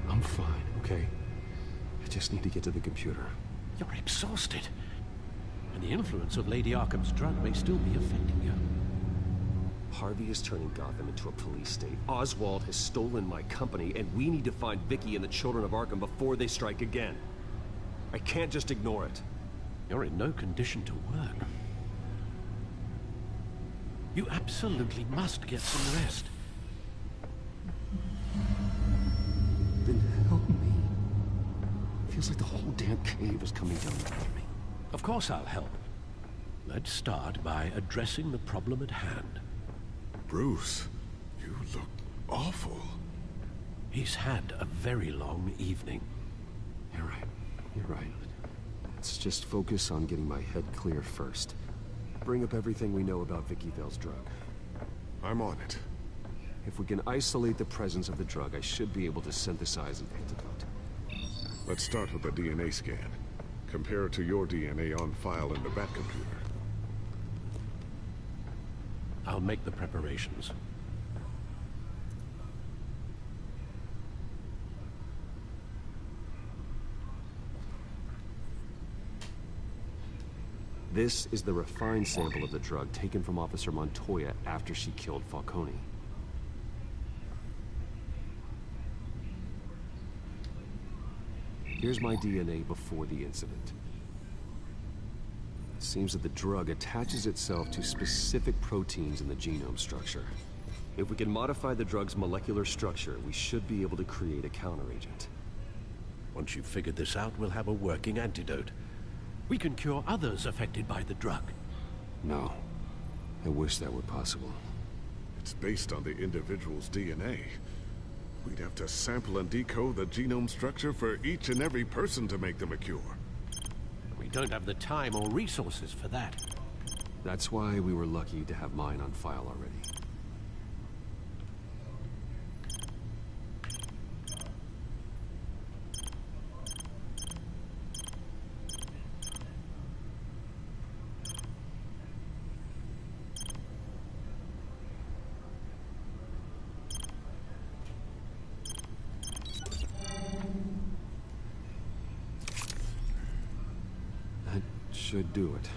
I'm fine, okay? I just need to get to the computer. You're exhausted. And the influence of Lady Arkham's drug may still be affecting you. Harvey is turning Gotham into a police state. Oswald has stolen my company, and we need to find Vicky and the children of Arkham before they strike again. I can't just ignore it. You're in no condition to work. You absolutely must get some rest. Then help me. Feels like the whole damn cave is coming down on me. Of course I'll help. Let's start by addressing the problem at hand. Bruce, you look awful. He's had a very long evening. You're right. You're right. Let's just focus on getting my head clear first. Bring up everything we know about Vicky Vale's drug. I'm on it. If we can isolate the presence of the drug, I should be able to synthesize an antidote. Let's start with a DNA scan. Compare it to your DNA on file in the Batcomputer. I'll make the preparations. This is the refined sample of the drug taken from Officer Montoya after she killed Falcone. Here's my DNA before the incident. It seems that the drug attaches itself to specific proteins in the genome structure. If we can modify the drug's molecular structure, we should be able to create a counteragent. Once you've figured this out, we'll have a working antidote. We can cure others affected by the drug. No. I wish that were possible. It's based on the individual's DNA. We'd have to sample and decode the genome structure for each and every person to make them a cure. We don't have the time or resources for that. That's why we were lucky to have mine on file already. Should do it.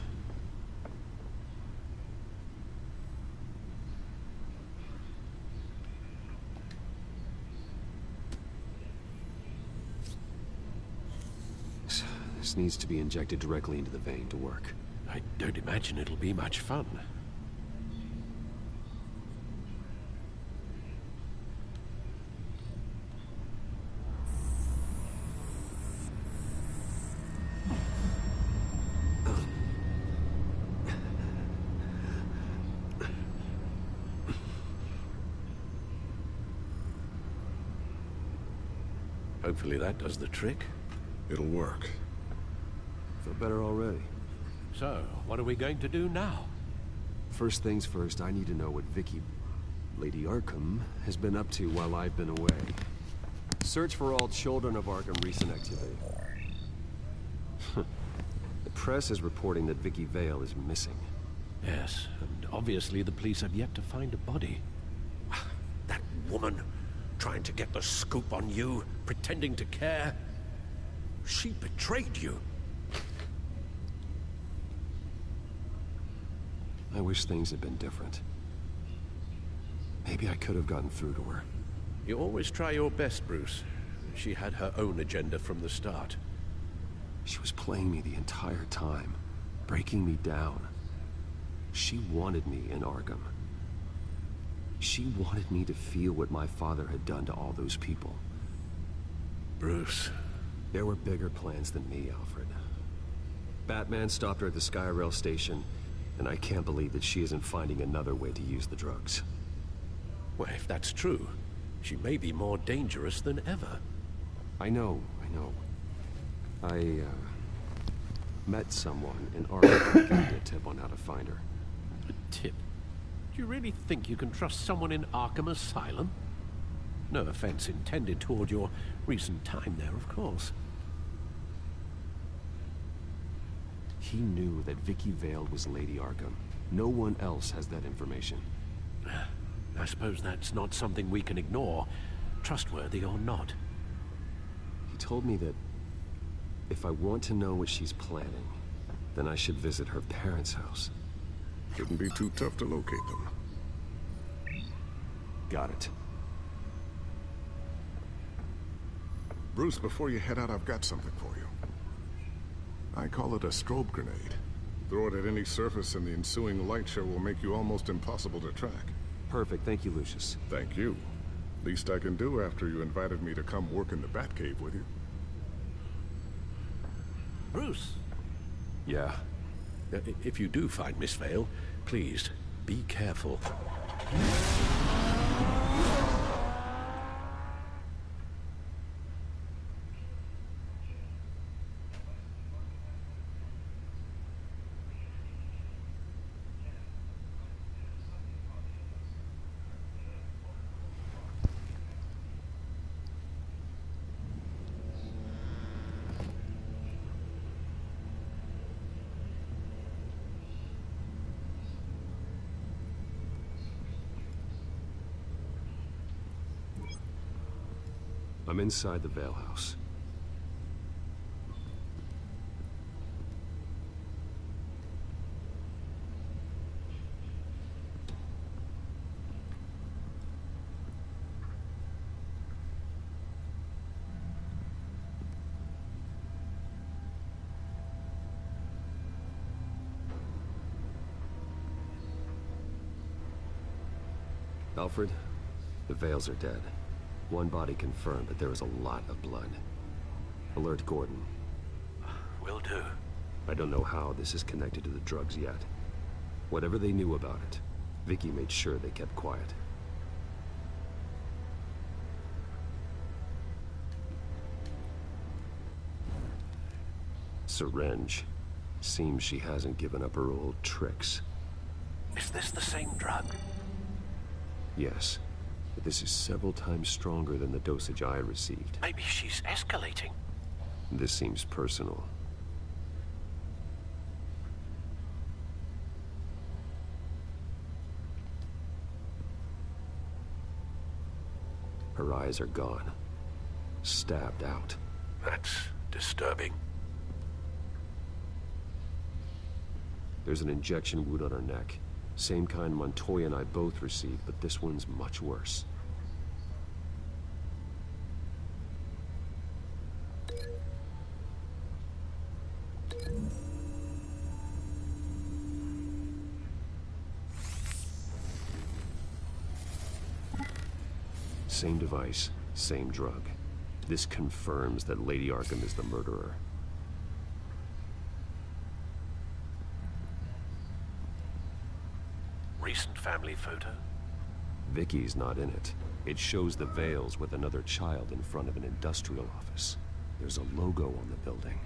This needs to be injected directly into the vein to work. I don't imagine it'll be much fun. Hopefully that does the trick. It'll work. Feel better already. So, what are we going to do now? First things first, I need to know what Vicky, Lady Arkham, has been up to while I've been away. Search for all children of Arkham recent activity. The press is reporting that Vicky Vale is missing. Yes, and obviously the police have yet to find a body. That woman, trying to get the scoop on you, pretending to care. She betrayed you. I wish things had been different. Maybe I could have gotten through to her. You always try your best, Bruce. She had her own agenda from the start. She was playing me the entire time, breaking me down. She wanted me in Arkham. She wanted me to feel what my father had done to all those people. Bruce. There were bigger plans than me, Alfred. Batman stopped her at the Skyrail station, and I can't believe that she isn't finding another way to use the drugs. Well, if that's true, She may be more dangerous than ever. I know. I met someone in Arkham who gave me a tip on how to find her. A tip? Do you really think you can trust someone in Arkham Asylum? No offense intended toward your recent time there, of course. He knew that Vicky Vale was Lady Arkham. No one else has that information. I suppose that's not something we can ignore, trustworthy or not. He told me that if I want to know what she's planning, then I should visit her parents' house. Shouldn't be too tough to locate them. Got it. Bruce, before you head out, I've got something for you. I call it a strobe grenade. Throw it at any surface and the ensuing light show will make you almost impossible to track. Perfect, thank you, Lucius. Thank you. Least I can do after you invited me to come work in the Batcave with you. Bruce! Yeah? If you do find Miss Vale, please, be careful. I'm inside the Vale house. Alfred, the Vales are dead. One body confirmed, but there is a lot of blood. Alert Gordon. Will do. I don't know how this is connected to the drugs yet. Whatever they knew about it, Vicky made sure they kept quiet. Syringe. Seems she hasn't given up her old tricks. Is this the same drug? Yes. But this is several times stronger than the dosage I received. Maybe she's escalating. This seems personal. Her eyes are gone. Stabbed out. That's disturbing. There's an injection wound on her neck. Same kind Montoya and I both received, but this one's much worse. Same device, same drug. This confirms that Lady Arkham is the murderer. Recent family photo? Vicky's not in it. It shows the Vales with another child in front of an industrial office. There's a logo on the building.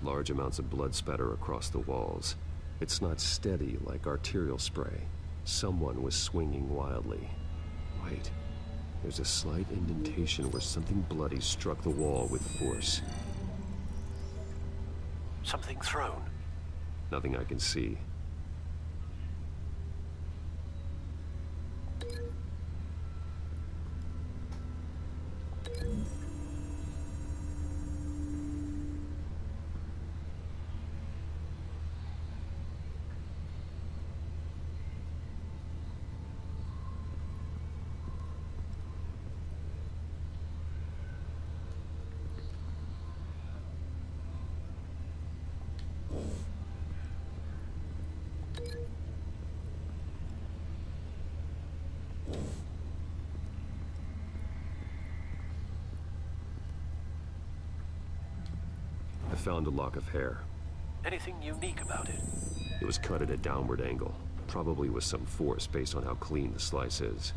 Large amounts of blood spatter across the walls. It's not steady like arterial spray. Someone was swinging wildly. Wait, there's a slight indentation where something bloody struck the wall with force. Something thrown? Nothing I can see. I found a lock of hair. Anything unique about it? It was cut at a downward angle, probably with some force based on how clean the slice is.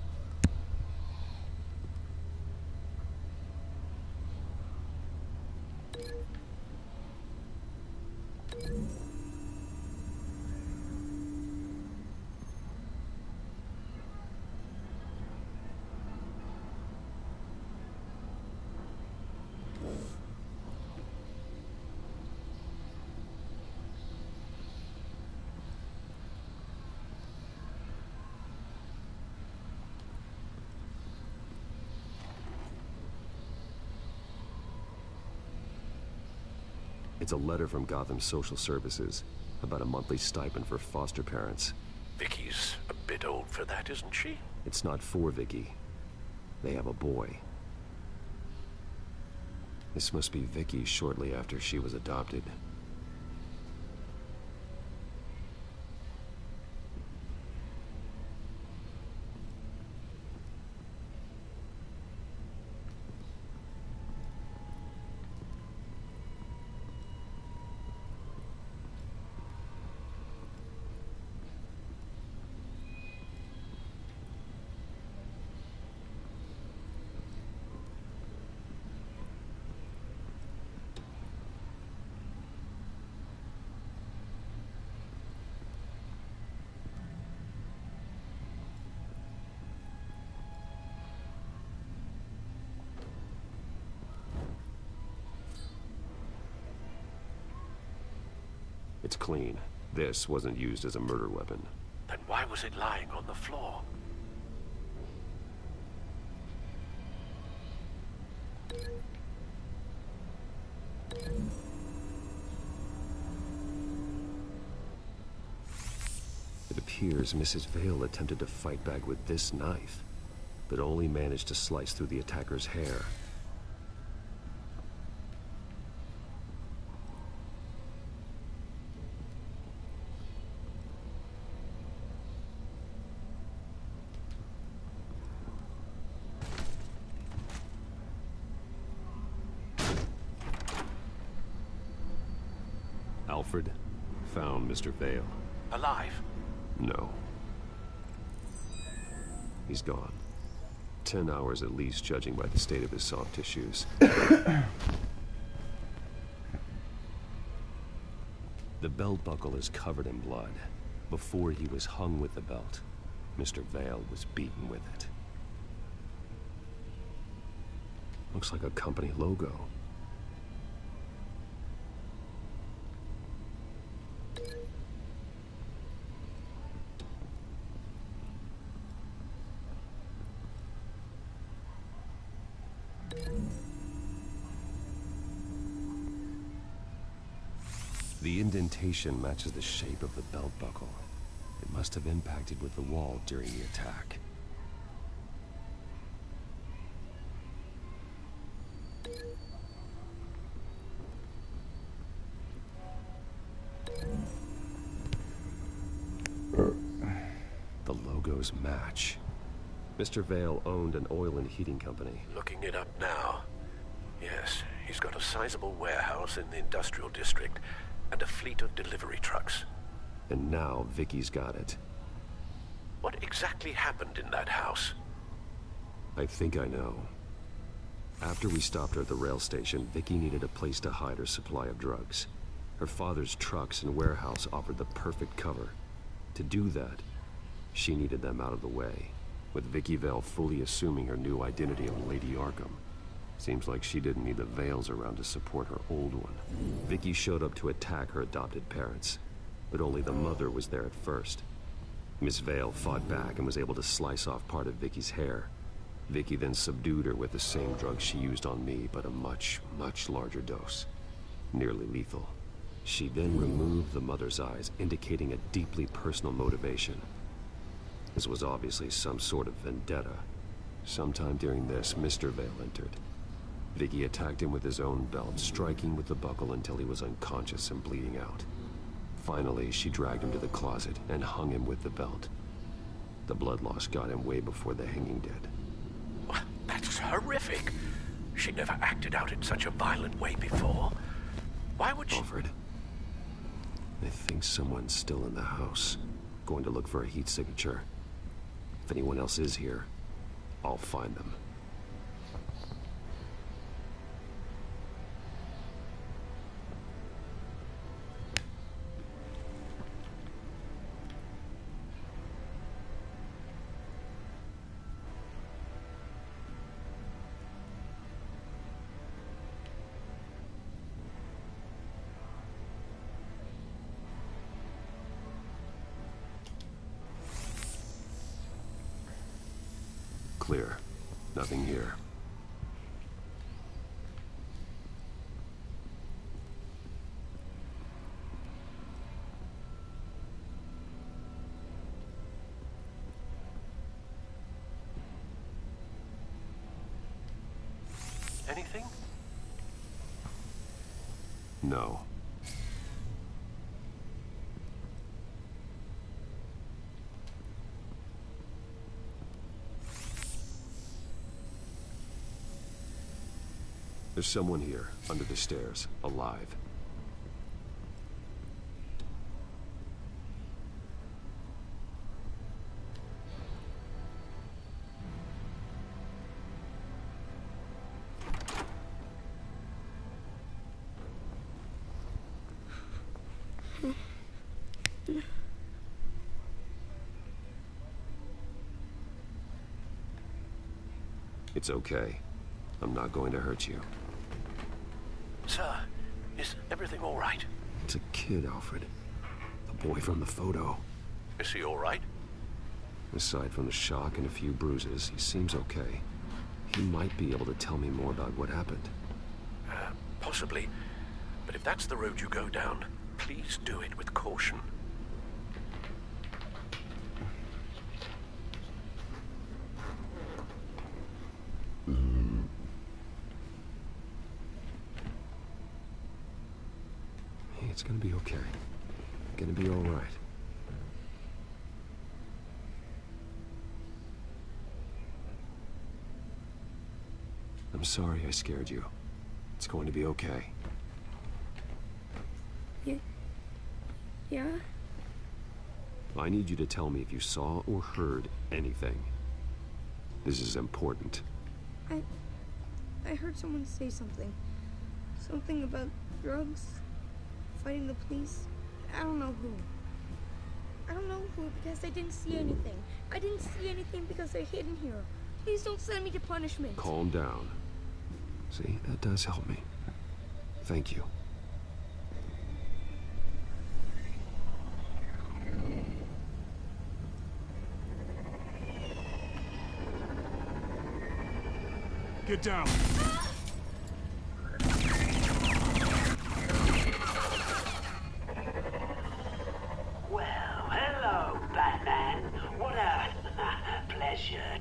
It's a letter from Gotham Social Services about a monthly stipend for foster parents. Vicky's a bit old for that, isn't she? It's not for Vicky. They have a boy. This must be Vicky shortly after she was adopted. It's clean. This wasn't used as a murder weapon. Then why was it lying on the floor? It appears Mrs. Vale attempted to fight back with this knife, but only managed to slice through the attacker's hair. Alfred found Mr. Vale. Alive? No. He's gone. 10 hours at least, judging by the state of his soft tissues. The belt buckle is covered in blood. Before he was hung with the belt, Mr. Vale was beaten with it. Looks like a company logo. The indentation matches the shape of the belt buckle. It must have impacted with the wall during the attack. The logos match. Mr. Vale owned an oil and heating company. Looking it up now. Yes, he's got a sizable warehouse in the industrial district and a fleet of delivery trucks. And now Vicky's got it. What exactly happened in that house? I think I know. After we stopped her at the rail station, Vicky needed a place to hide her supply of drugs. Her father's trucks and warehouse offered the perfect cover. To do that, she needed them out of the way, with Vicky Vale fully assuming her new identity of Lady Arkham. Seems like she didn't need the Vales around to support her old one. Vicky showed up to attack her adopted parents, but only the mother was there at first. Miss Vale fought back and was able to slice off part of Vicky's hair. Vicky then subdued her with the same drug she used on me, but a much, much larger dose. Nearly lethal. She then removed the mother's eyes, indicating a deeply personal motivation. This was obviously some sort of vendetta. Sometime during this, Mr. Vale entered. Vicky attacked him with his own belt, striking with the buckle until he was unconscious and bleeding out. Finally, she dragged him to the closet and hung him with the belt. The blood loss got him way before the hanging did. That's horrific. She never acted out in such a violent way before. Why would she... Alfred, I think someone's still in the house. Going to look for a heat signature. If anyone else is here, I'll find them. Clear. Nothing here. Anything? No. There's someone here, under the stairs, alive. It's okay. I'm not going to hurt you. Sir, is everything all right? It's a kid, Alfred. The boy from the photo. Is he all right? Aside from the shock and a few bruises, he seems okay. He might be able to tell me more about what happened. Possibly. But if that's the road you go down, please do it with caution. It's gonna be okay. Gonna be all right. I'm sorry I scared you. It's going to be okay. Yeah? I need you to tell me if you saw or heard anything. This is important. I heard someone say something. Something about drugs. Fighting the police. I don't know who. I don't know who because I didn't see anything. I didn't see anything because they're hidden here. Please don't send me to punishment. Calm down. See, that does help me. Thank you. Get down.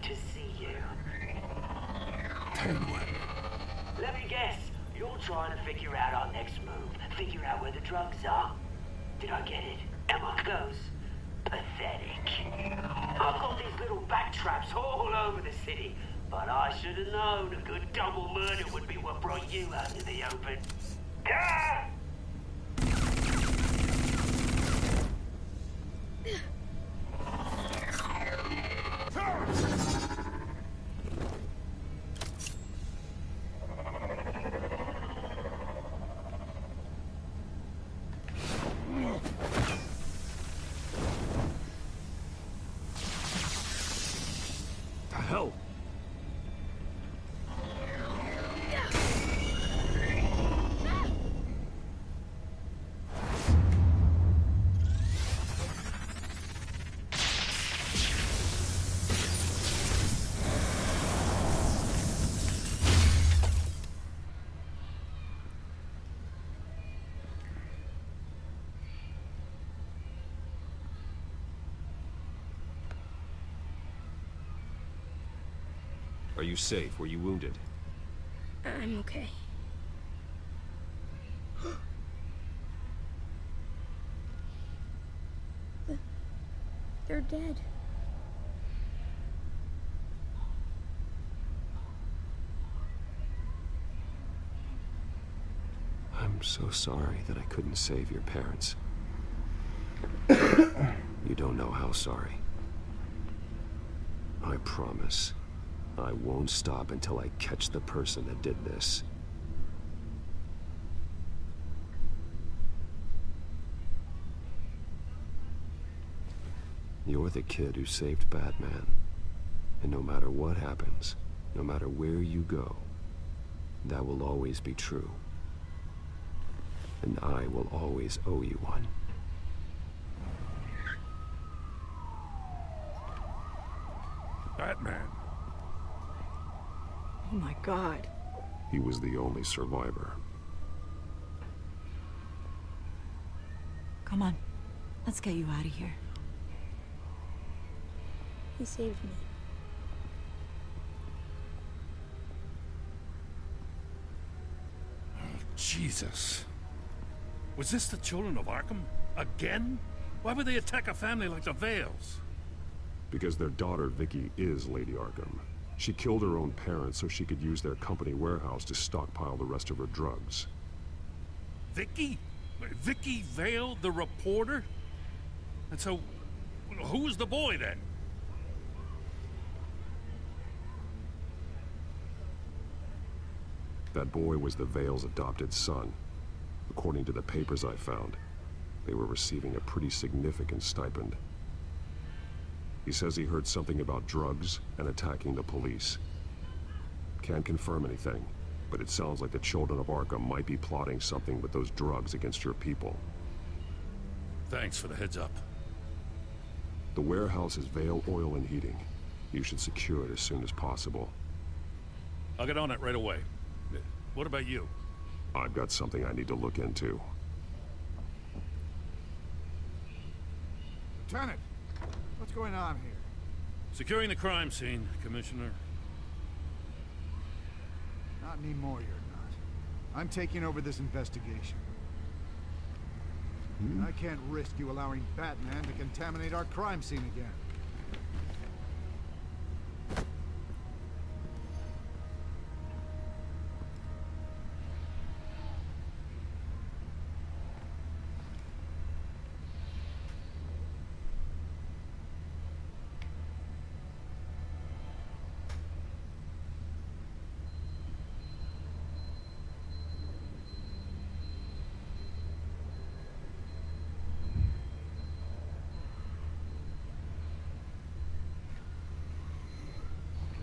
To see you. Let me guess, you're trying to figure out our next move, figure out where the drugs are. Did I get it? Am I close? Pathetic. I've got these little back traps all over the city, but I should have known a good double murder would be what brought you out in the open. Ah! Hell! Are you safe? Were you wounded? I'm okay. They're dead. I'm so sorry that I couldn't save your parents. You don't know how sorry. I promise, I won't stop until I catch the person that did this. You're the kid who saved Batman. And no matter what happens, no matter where you go, that will always be true. And I will always owe you one. Batman. Oh my God. He was the only survivor. Come on. Let's get you out of here. He saved me. Oh, Jesus. Was this the children of Arkham? Again? Why would they attack a family like the Vales? Because their daughter, Vicky, is Lady Arkham. She killed her own parents so she could use their company warehouse to stockpile the rest of her drugs. Vicky? Vicky Vale, the reporter? And so, who was the boy then? That boy was the Vale's adopted son. According to the papers I found, they were receiving a pretty significant stipend. He says he heard something about drugs and attacking the police. Can't confirm anything, but it sounds like the children of Arkham might be plotting something with those drugs against your people. Thanks for the heads up. The warehouse is Vale Oil and Heating. You should secure it as soon as possible. I'll get on it right away. What about you? I've got something I need to look into. Lieutenant, what's going on here? Securing the crime scene, Commissioner. Not anymore, you're not. I'm taking over this investigation. I can't risk you allowing Batman to contaminate our crime scene again.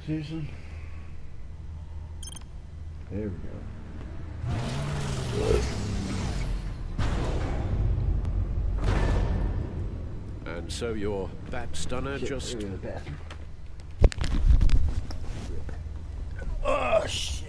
Susan. There we go. And so your bat stunner Shit, just... we're in the bathroom. Oh, shit.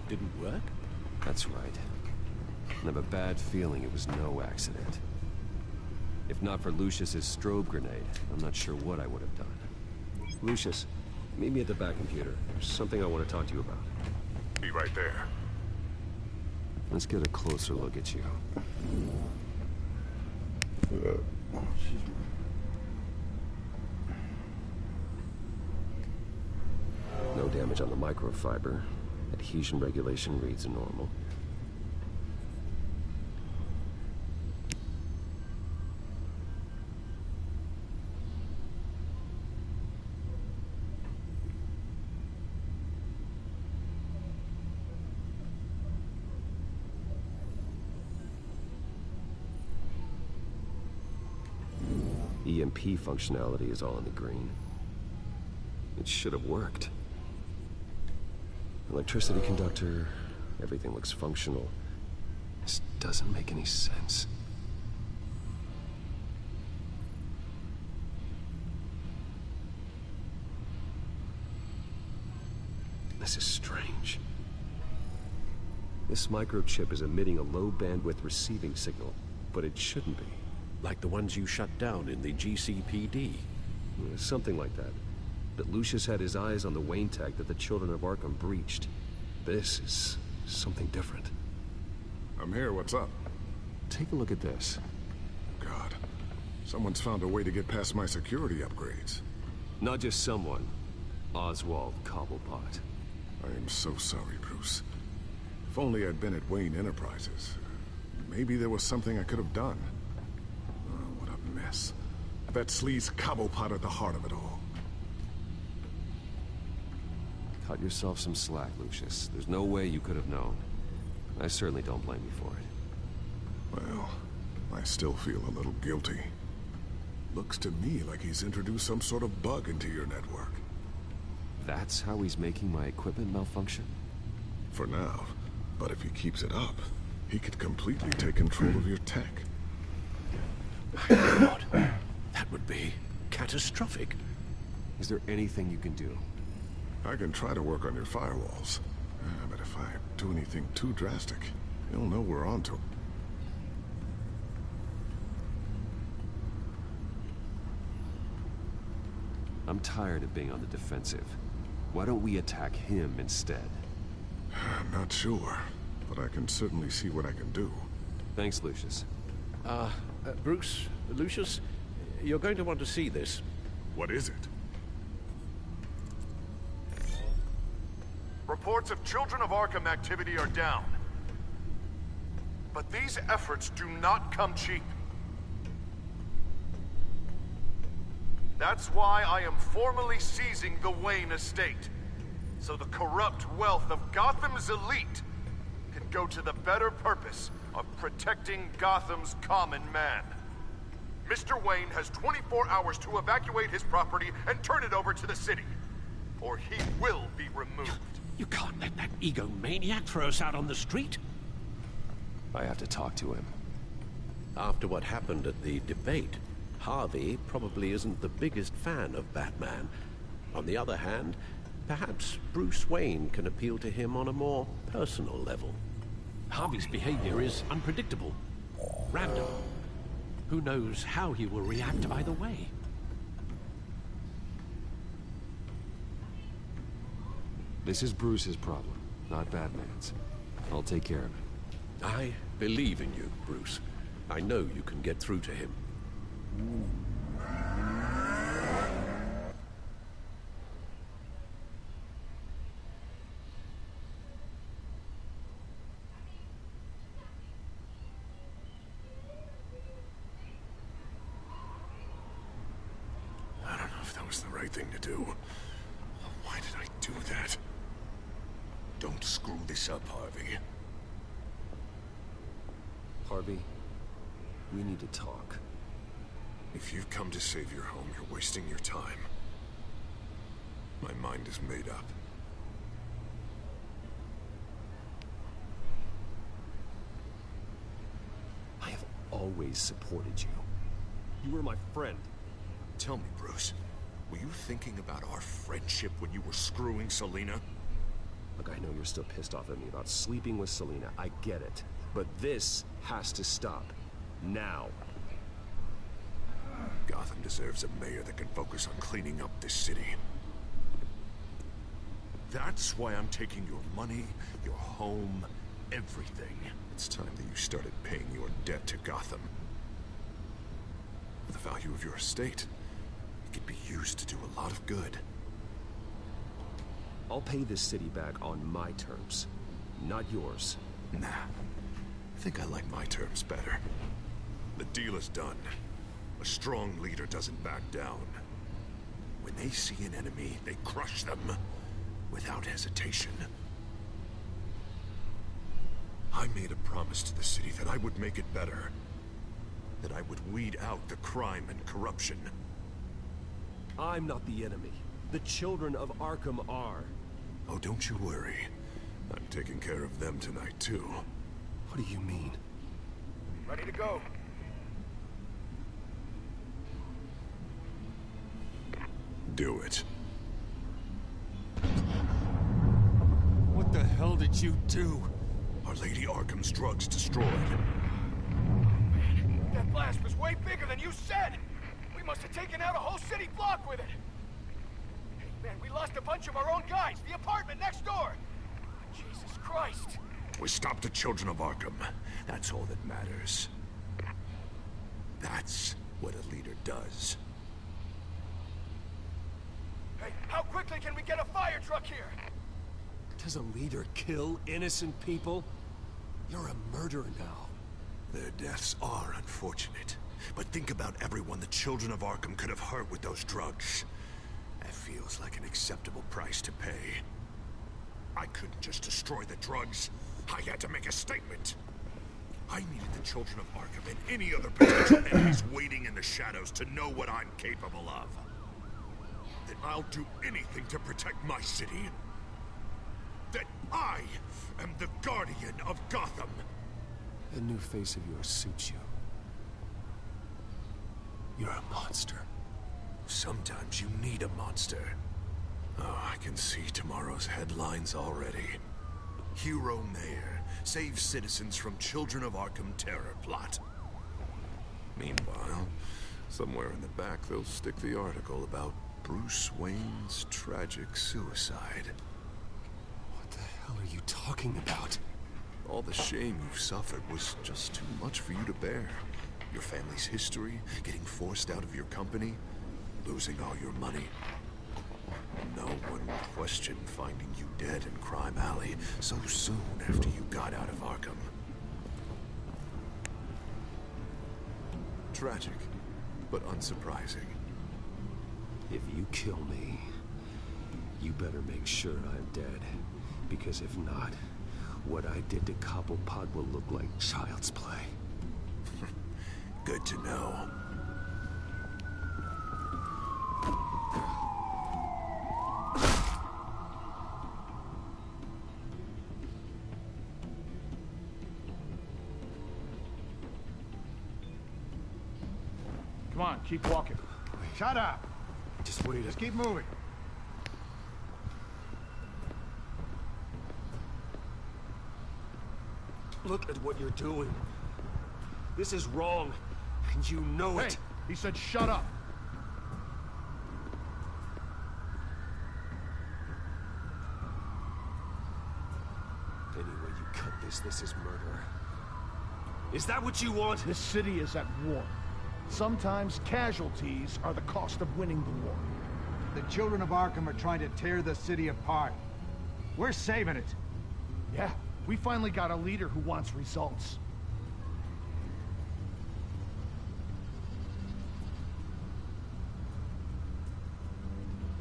Didn't work? That's right. I have a bad feeling it was no accident. If not for Lucius's strobe grenade, I'm not sure what I would have done. Lucius, meet me at the back computer. There's something I want to talk to you about. Be right there. Let's get a closer look at you. No damage on the microfiber. Adhesion regulation reads normal. EMP functionality is all in the green. It should have worked. Electricity conductor, everything looks functional. This doesn't make any sense. This is strange. This microchip is emitting a low bandwidth receiving signal, but it shouldn't be. Like the ones you shut down in the GCPD. Something like that. But Lucius had his eyes on the Wayne tag that the Children of Arkham breached. This is something different. I'm here, what's up? Take a look at this. God, someone's found a way to get past my security upgrades. Not just someone. Oswald Cobblepot. I am so sorry, Bruce. If only I'd been at Wayne Enterprises. Maybe there was something I could have done. Oh, what a mess. That sleaze Cobblepot at the heart of it all. Cut yourself some slack, Lucius. There's no way you could have known. I certainly don't blame you for it. Well, I still feel a little guilty. Looks to me like he's introduced some sort of bug into your network. That's how he's making my equipment malfunction? For now. But if he keeps it up, he could completely take control of your tech. My God, that would be catastrophic. Is there anything you can do? I can try to work on your firewalls. But if I do anything too drastic, you'll know we're onto. I'm tired of being on the defensive. Why don't we attack him instead? I'm not sure, but I can certainly see what I can do. Thanks, Lucius. Bruce, Lucius, you're going to want to see this. What is it? Reports of Children of Arkham activity are down. But these efforts do not come cheap. That's why I am formally seizing the Wayne estate, so the corrupt wealth of Gotham's elite can go to the better purpose of protecting Gotham's common man. Mr. Wayne has 24 hours to evacuate his property and turn it over to the city, or he will be removed. You can't let that egomaniac throw us out on the street. I have to talk to him. After what happened at the debate, Harvey probably isn't the biggest fan of Batman. On the other hand, perhaps Bruce Wayne can appeal to him on a more personal level. Harvey's behavior is unpredictable, random. Who knows how he will react either way? This is Bruce's problem, not Batman's. I'll take care of it. I believe in you, Bruce. I know you can get through to him. I don't know if that was the right thing to do. Why did I do that? Don't screw this up, Harvey. Harvey, we need to talk. If you've come to save your home, you're wasting your time. My mind is made up. I have always supported you. You were my friend. Tell me, Bruce, were you thinking about our friendship when you were screwing Selina? Look, I know you're still pissed off at me about sleeping with Selina. I get it. But this has to stop. Now. Gotham deserves a mayor that can focus on cleaning up this city. That's why I'm taking your money, your home, everything. It's time that you started paying your debt to Gotham. For the value of your estate, it could be used to do a lot of good. I'll pay this city back on my terms, not yours. Nah, I think I like my terms better. The deal is done. A strong leader doesn't back down. When they see an enemy, they crush them without hesitation. I made a promise to the city that I would make it better. That I would weed out the crime and corruption. I'm not the enemy. The children of Arkham are. Oh, don't you worry. I'm taking care of them tonight, too. What do you mean? Ready to go. Do it. What the hell did you do? Our Lady Arkham's drugs destroyed. That blast was way bigger than you said! We must have taken out a whole city block with it! Hey, man, we lost a bunch of our own guys! The apartment next door! Jesus Christ! We stopped the children of Arkham. That's all that matters. That's what a leader does. Hey, how quickly can we get a fire truck here? Does a leader kill innocent people? You're a murderer now. Their deaths are unfortunate. But think about everyone the children of Arkham could have hurt with those drugs. That feels like an acceptable price to pay. I couldn't just destroy the drugs. I had to make a statement. I needed the children of Arkham and any other potential enemies waiting in the shadows to know what I'm capable of. That I'll do anything to protect my city. That I am the guardian of Gotham. The new face of yours suits you. You're a monster. Sometimes you need a monster. Oh, I can see tomorrow's headlines already. Hero Mayor saves citizens from Children of Arkham terror plot. Meanwhile, somewhere in the back they'll stick the article about Bruce Wayne's tragic suicide. What the hell are you talking about? All the shame you've suffered was just too much for you to bear. Your family's history, getting forced out of your company, losing all your money. No one would question finding you dead in Crime Alley so soon after you got out of Arkham. Tragic, but unsurprising. If you kill me, you better make sure I'm dead. Because if not, what I did to Cobblepot will look like child's play. Good to know. Come on, keep walking. Shut up. Just wait. Just keep moving. Look at what you're doing. This is wrong, and you know it. Hey, he said shut up. Any way you cut this is murder. Is that what you want? This city is at war. Sometimes casualties are the cost of winning the war. The children of Arkham are trying to tear the city apart. We're saving it. Yeah, we finally got a leader who wants results.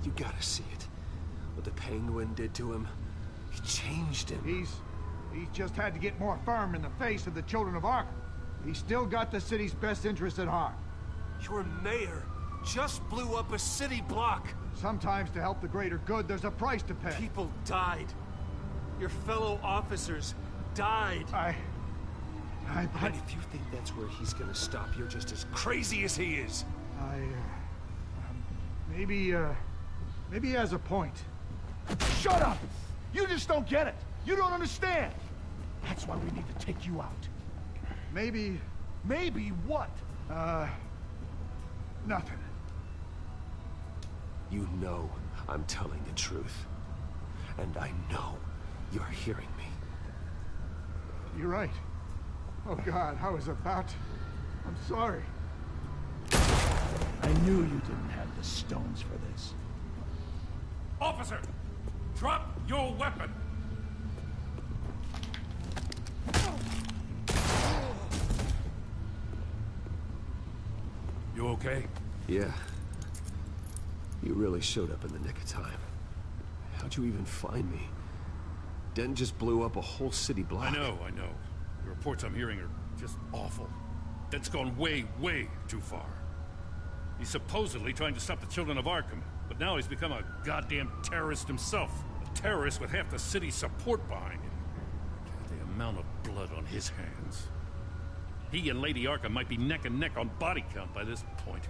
You gotta see it. What the Penguin did to him. He changed him. He's just had to get more firm in the face of the children of Arkham. He's still got the city's best interests at heart. Your mayor just blew up a city block. Sometimes to help the greater good, there's a price to pay. People died. Your fellow officers died. And if you think that's where he's gonna stop, you're just as crazy as he is. Maybe he has a point. Shut up! You just don't get it. You don't understand. That's why we need to take you out. Maybe what? Nothing. You know I'm telling the truth. And I know you're hearing me. You're right. Oh God, I was about to... I'm sorry. I knew you didn't have the stones for this. Officer! Drop your weapon! You okay? Yeah. You really showed up in the nick of time. How'd you even find me? Den just blew up a whole city block. I know. The reports I'm hearing are just awful. Den's gone way, way too far. He's supposedly trying to stop the children of Arkham, but now he's become a goddamn terrorist himself. A terrorist with half the city's support behind him. The amount of blood on his hands. He and Lady Arkham might be neck and neck on body count by this point.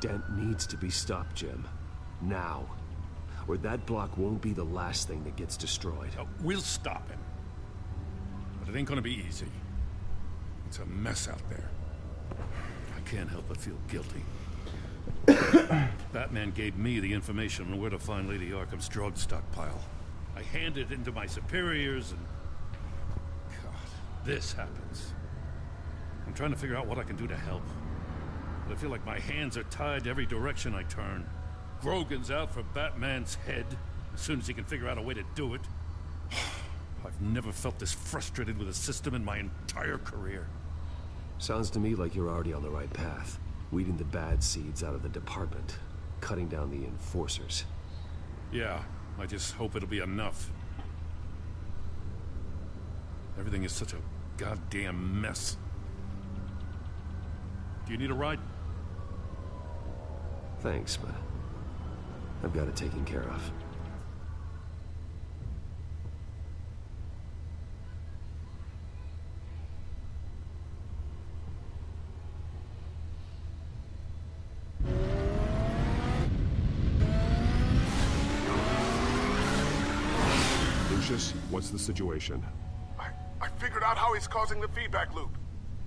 Dent needs to be stopped, Jim. Now. Or that block won't be the last thing that gets destroyed. We'll stop him. But it ain't gonna be easy. It's a mess out there. I can't help but feel guilty. Batman gave me the information on where to find Lady Arkham's drug stockpile. I handed it into my superiors and... God, this happens. I'm trying to figure out what I can do to help. But I feel like my hands are tied every direction I turn. Grogan's out for Batman's head, as soon as he can figure out a way to do it. I've never felt this frustrated with a system in my entire career. Sounds to me like you're already on the right path. Weeding the bad seeds out of the department. Cutting down the enforcers. Yeah, I just hope it'll be enough. Everything is such a goddamn mess. Do you need a ride? Thanks, but I've got it taken care of. Lucius, what's the situation? I figured out how he's causing the feedback loop.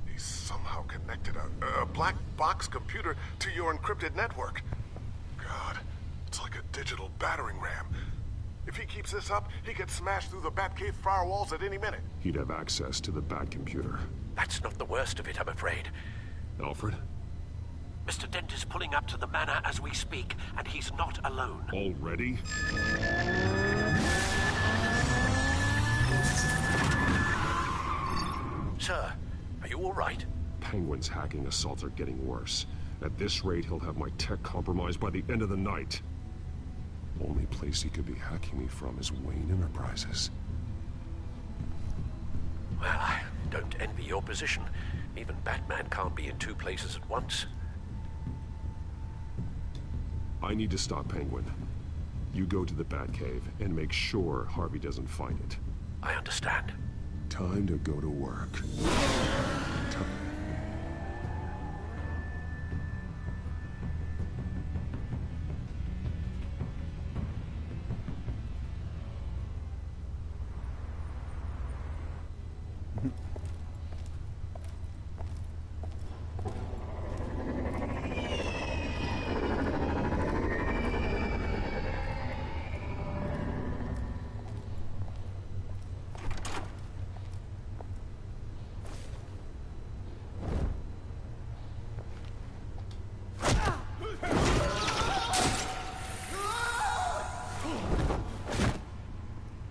He's somehow connected a black box computer to your encrypted network. God, it's like a digital battering ram. If he keeps this up, he could smash through the Batcave firewalls at any minute. He'd have access to the Bat computer. That's not the worst of it, I'm afraid. Alfred? Mr. Dent is pulling up to the manor as we speak, and he's not alone. Already? Sir, are you all right? Penguin's hacking assaults are getting worse. At this rate, he'll have my tech compromised by the end of the night. Only place he could be hacking me from is Wayne Enterprises. Well, I don't envy your position. Even Batman can't be in two places at once. I need to stop Penguin. You go to the Batcave and make sure Harvey doesn't find it. I understand. Time to go to work.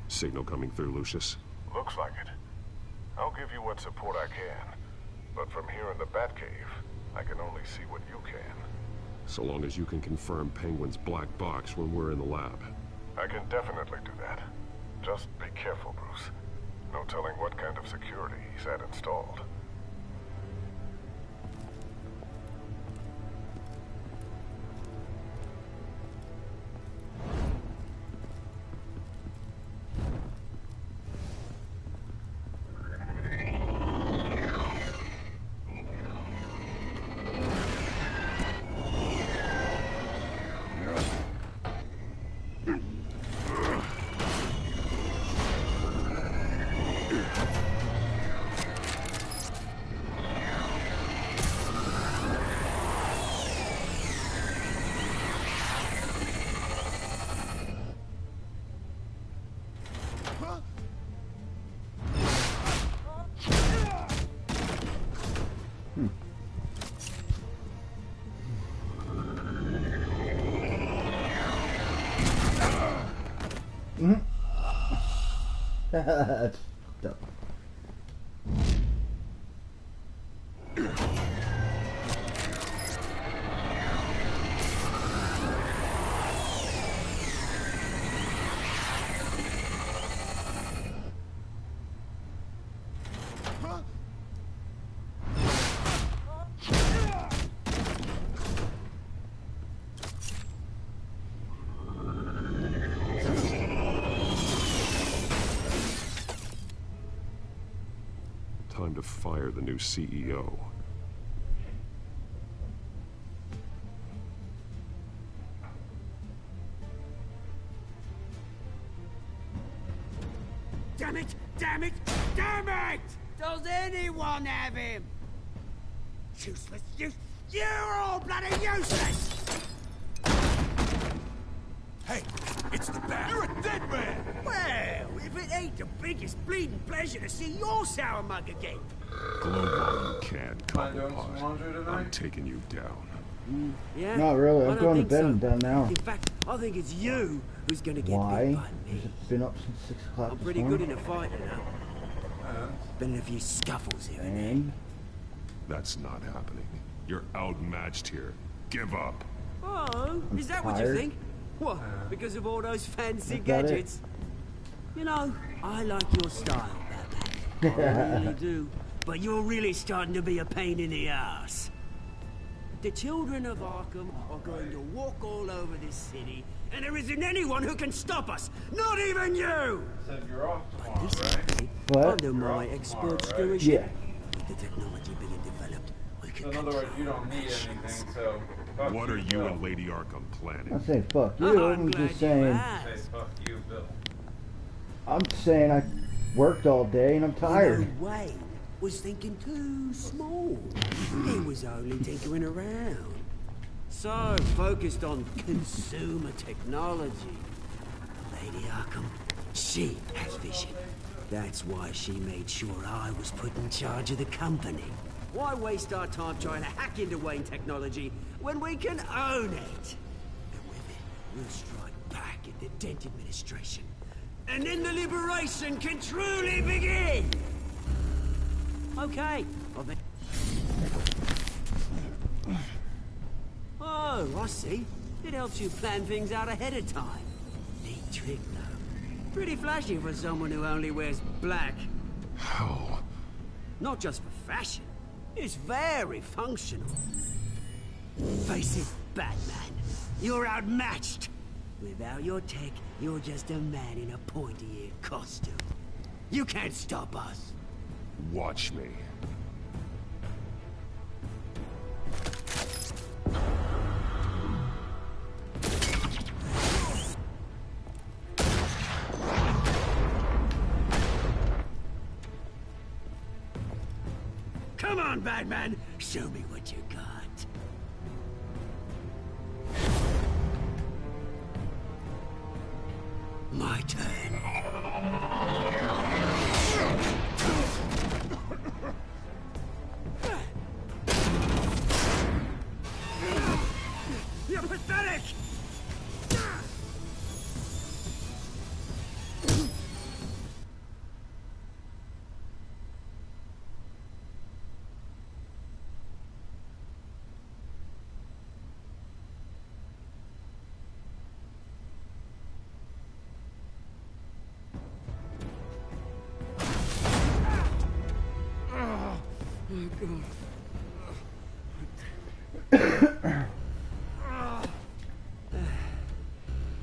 Signal coming through, Lucius. Looks like it. I'll give you what support I can. But from here in the Batcave, I can only see what you can. So long as you can confirm Penguin's black box when we're in the lab. I can definitely do that. Just be careful, Bruce. No telling what kind of security he's had installed. That's fucked up. Time to fire the new CEO. Damn it! Damn it! Damn it! Does anyone have him? Useless! You're all bloody useless! Hey, it's the bat. You're a dead man! Well, if it ain't the biggest bleeding pleasure to see your sour mug again. Global, you can't, Cobblepot. I'm taking you down. Yeah? Not really. I I'm don't going to think bed so. in about an hour. In fact, I think it's you who's gonna get Why? bit by me. Because it's been up since 6 o'clock I'm this pretty morning. good in a fight, you know. Been in a few scuffles here and there. And That's not happening. You're outmatched here. Give up. Oh, is that what you tired. think? What, because of all those fancy Is that it? gadgets? You know, I like your style, Batman. I really do. But you're really starting to be a pain in the ass. The children of Arkham are going to walk all over this city, and there isn't anyone who can stop us. Not even you! Said you're off But tomorrow, this right? is What? under my You're off expert tomorrow, right? stewardship. Yeah. With the technology being developed, we can So in other words, you don't need anything, so fuck What are you Bill. and Lady Arkham I planning? say fuck you. Oh, I'm glad just you saying. asked. Say fuck you, Bill. I'm saying I worked all day and I'm tired. You know, Wayne was thinking too small. He was only tinkering around. So focused on consumer technology. Lady Arkham, she has vision. That's why she made sure I was put in charge of the company. Why waste our time trying to hack into Wayne technology when we can own it? And with it, we'll strike back at the Dent administration. And then the liberation can truly begin! Okay, I'll be... Oh, I see. It helps you plan things out ahead of time. Neat trick, though. Pretty flashy for someone who only wears black. Hell. Not just for fashion. It's very functional. Face it, Batman. You're outmatched. Without your tech, you're just a man in a pointy-eared costume. You can't stop us. Watch me. Come on, Batman! Show me what you got. My turn. You're pathetic!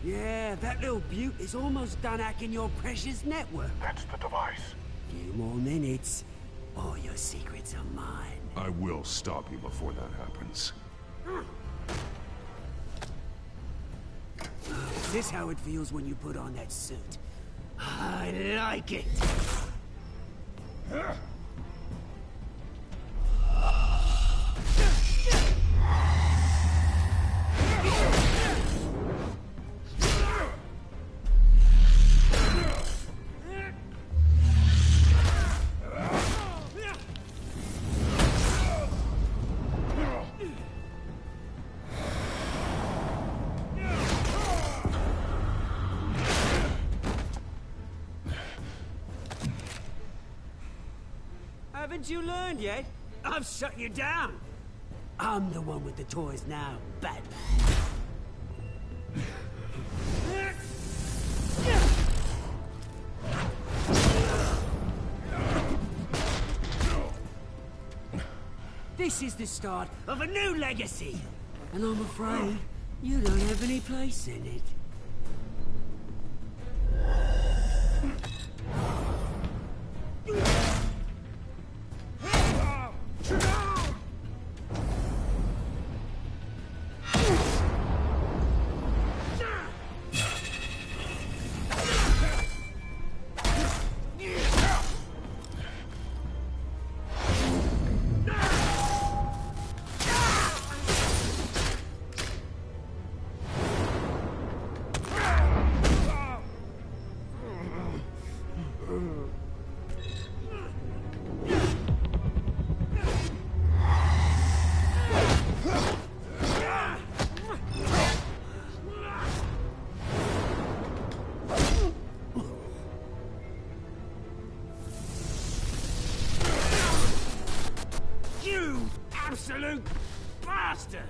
Yeah, that little beaut is almost done hacking your precious network. That's the device. Few more minutes, all your secrets are mine. I will stop you before that happens. Is this how it feels when you put on that suit? I like it. Haven't you learned yet? I've shut you down. I'm the one with the toys now, Batman. This is the start of a new legacy. And I'm afraid you don't have any place in it. Absolute bastard!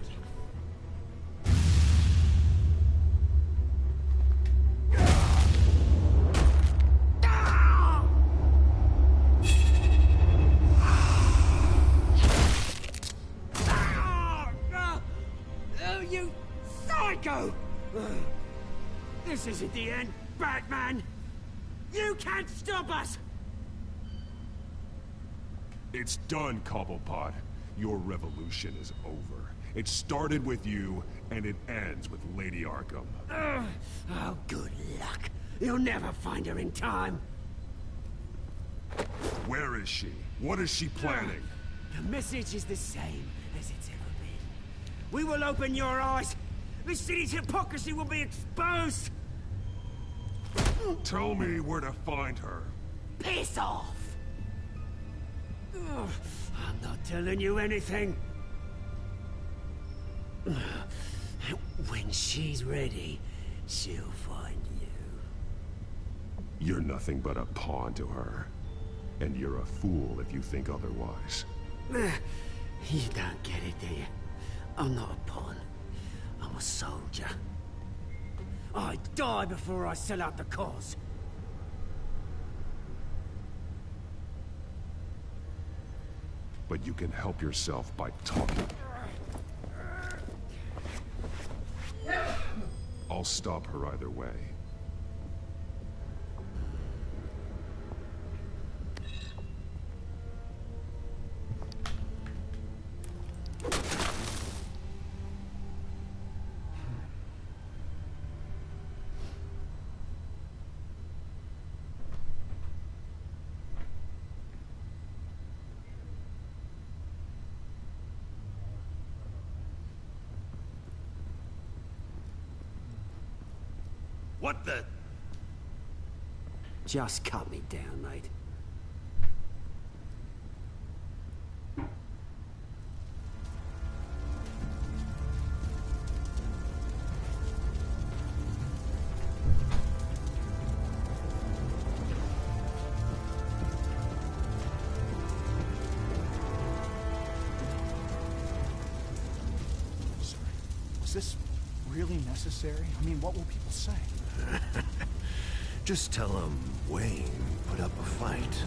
Oh, you psycho! This isn't the end, Batman! You can't stop us! It's done, Cobblepot. Your revolution is over. It started with you, and it ends with Lady Arkham. Oh, good luck. You'll never find her in time. Where is she? What is she planning? The message is the same as it's ever been. We will open your eyes. The city's hypocrisy will be exposed. Tell me where to find her. Piss off! I'm not telling you anything. When she's ready, she'll find you. You're nothing but a pawn to her. And you're a fool if you think otherwise. You don't get it, do you? I'm not a pawn. I'm a soldier. I die before I sell out the cause. But you can help yourself by talking. I'll stop her either way. What the? Just cut me down, mate. Sorry. Was this really necessary? I mean, what will people say? Just tell him Wayne put up a fight.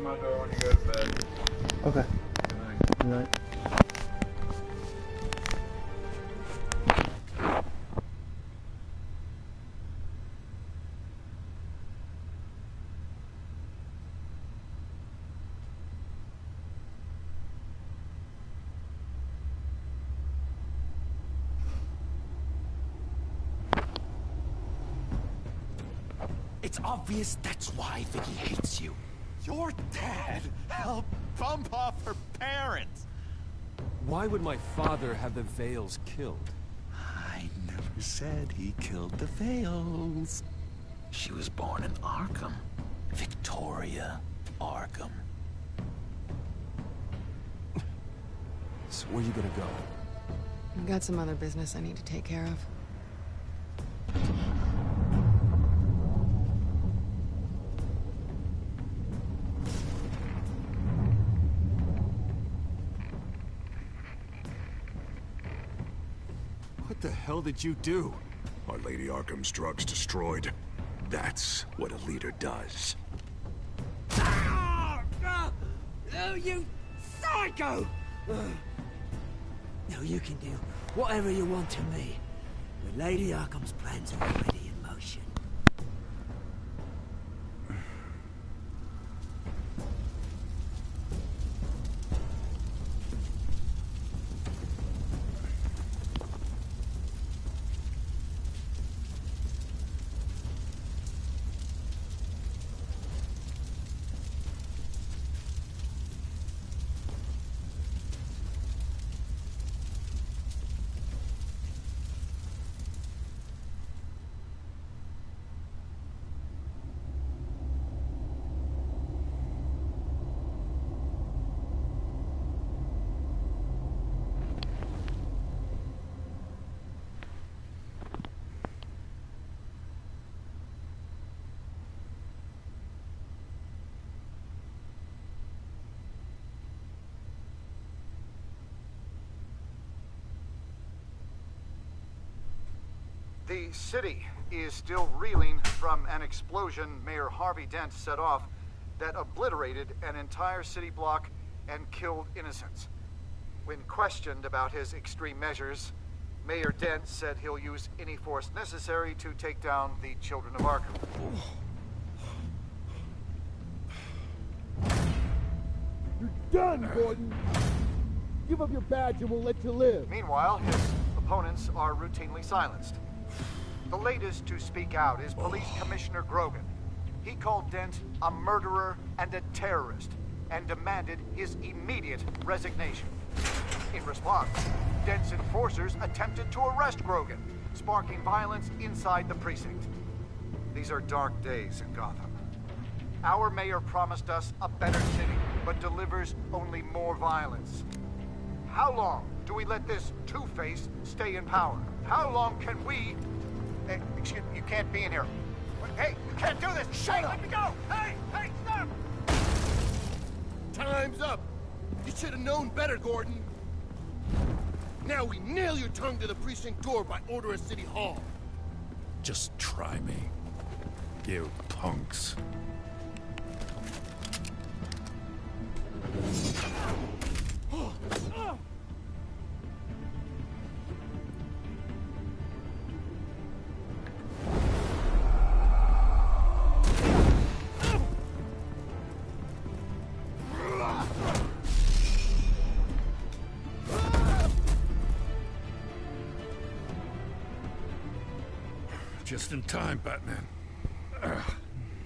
my door when you go to bed. Okay. Good night. Good night. It's obvious that's why Vicky hates you. Your dad helped bump off her parents. Why would my father have the Vales killed? I never said he killed the Vales. She was born in Arkham. Victoria Arkham. So where you gonna go? I've got some other business I need to take care of. What the hell did you do? Our Lady Arkham's drugs destroyed. That's what a leader does. Oh, you psycho! No, you can do whatever you want to me. But Lady Arkham's plans are already in motion. The city is still reeling from an explosion Mayor Harvey Dent set off that obliterated an entire city block and killed innocents. When questioned about his extreme measures, Mayor Dent said he'll use any force necessary to take down the Children of Arkham. You're done, Gordon! Give up your badge and we'll let you live. Meanwhile, his opponents are routinely silenced. The latest to speak out is Police Commissioner Grogan. He called Dent a murderer and a terrorist and demanded his immediate resignation. In response, Dent's enforcers attempted to arrest Grogan, sparking violence inside the precinct. These are dark days in Gotham. Our mayor promised us a better city, but delivers only more violence. How long do we let this Two-Face stay in power? How long can we... Hey, excuse me, you can't be in here. Hey, you can't do this! Shut up! Let me go! Hey, stop! Time's up! You should have known better, Gordon. Now we nail your tongue to the precinct door by order of City Hall. Just try me, you punks. Just in time, Batman.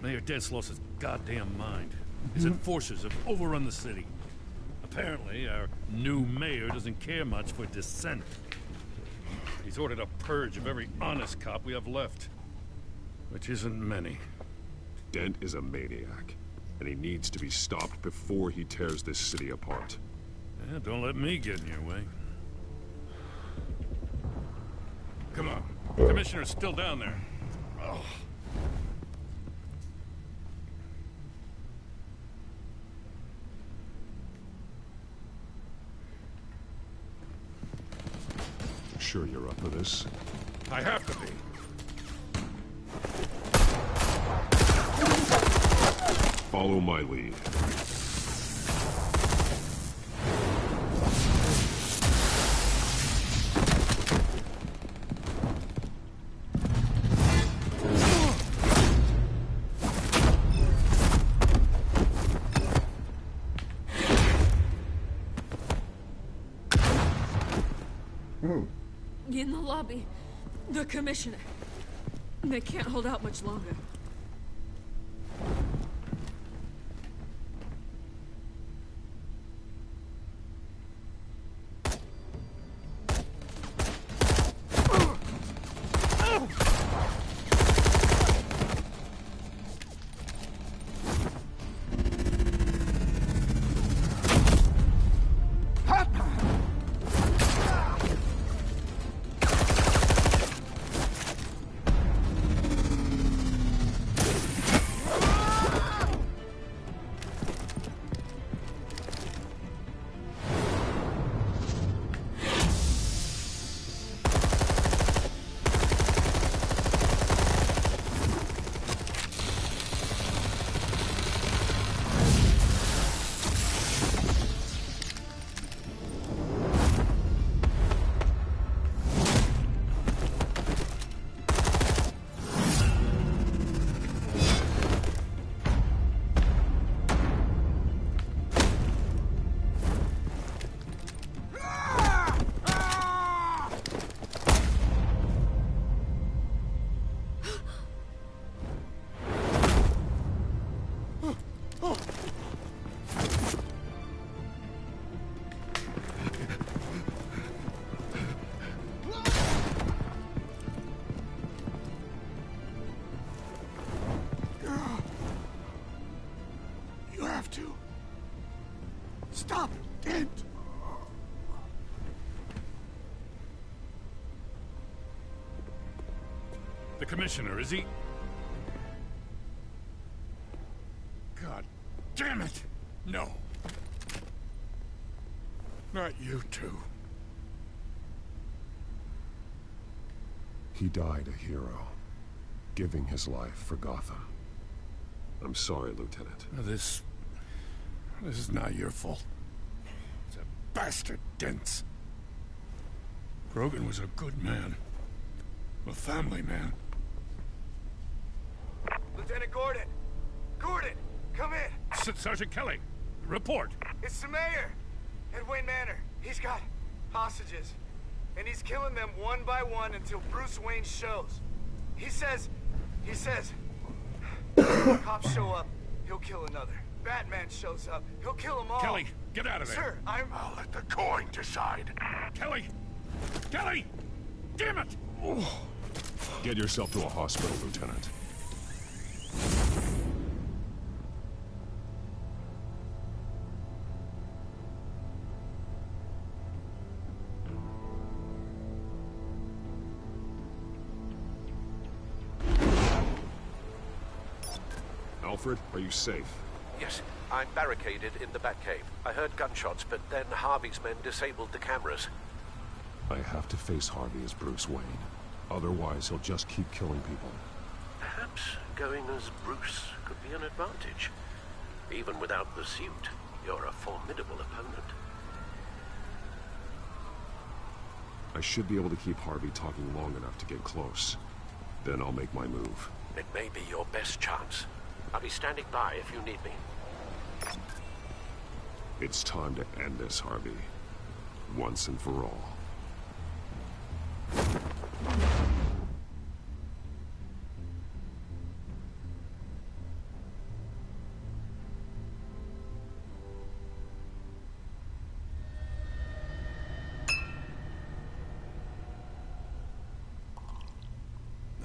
Mayor Dent's lost his goddamn mind. His enforcers have overrun the city. Apparently, our new mayor doesn't care much for dissent. He's ordered a purge of every honest cop we have left. Which isn't many. Dent is a maniac, and he needs to be stopped before he tears this city apart. Yeah, don't let me get in your way. Come on. The commissioner's still down there. Oh. Sure you're up for this? I have to be. Follow my lead. In the lobby. The commissioner. They can't hold out much longer. Stop! Dent! The commissioner, is he? God damn it! No. Not you two. He died a hero, giving his life for Gotham. I'm sorry, Lieutenant. This is not your fault. It's a bastard Dent's. Grogan was a good man. A family man. Lieutenant Gordon! Gordon! Come in! Sergeant Kelly, report. It's the mayor! At Wayne Manor. He's got hostages. And he's killing them one by one until Bruce Wayne shows. He says... When cops show up, he'll kill another. Batman shows up, he'll kill them all. Kelly, get out of there. Sir, I'll let the coin decide. Kelly! Kelly! Damn it! Oh. Get yourself to a hospital, Lieutenant. Alfred, are you safe? Yes, I'm barricaded in the Batcave. I heard gunshots, but then Harvey's men disabled the cameras. I have to face Harvey as Bruce Wayne. Otherwise, he'll just keep killing people. Perhaps going as Bruce could be an advantage. Even without the suit, you're a formidable opponent. I should be able to keep Harvey talking long enough to get close. Then I'll make my move. It may be your best chance. I'll be standing by if you need me. It's time to end this, Harvey. Once and for all.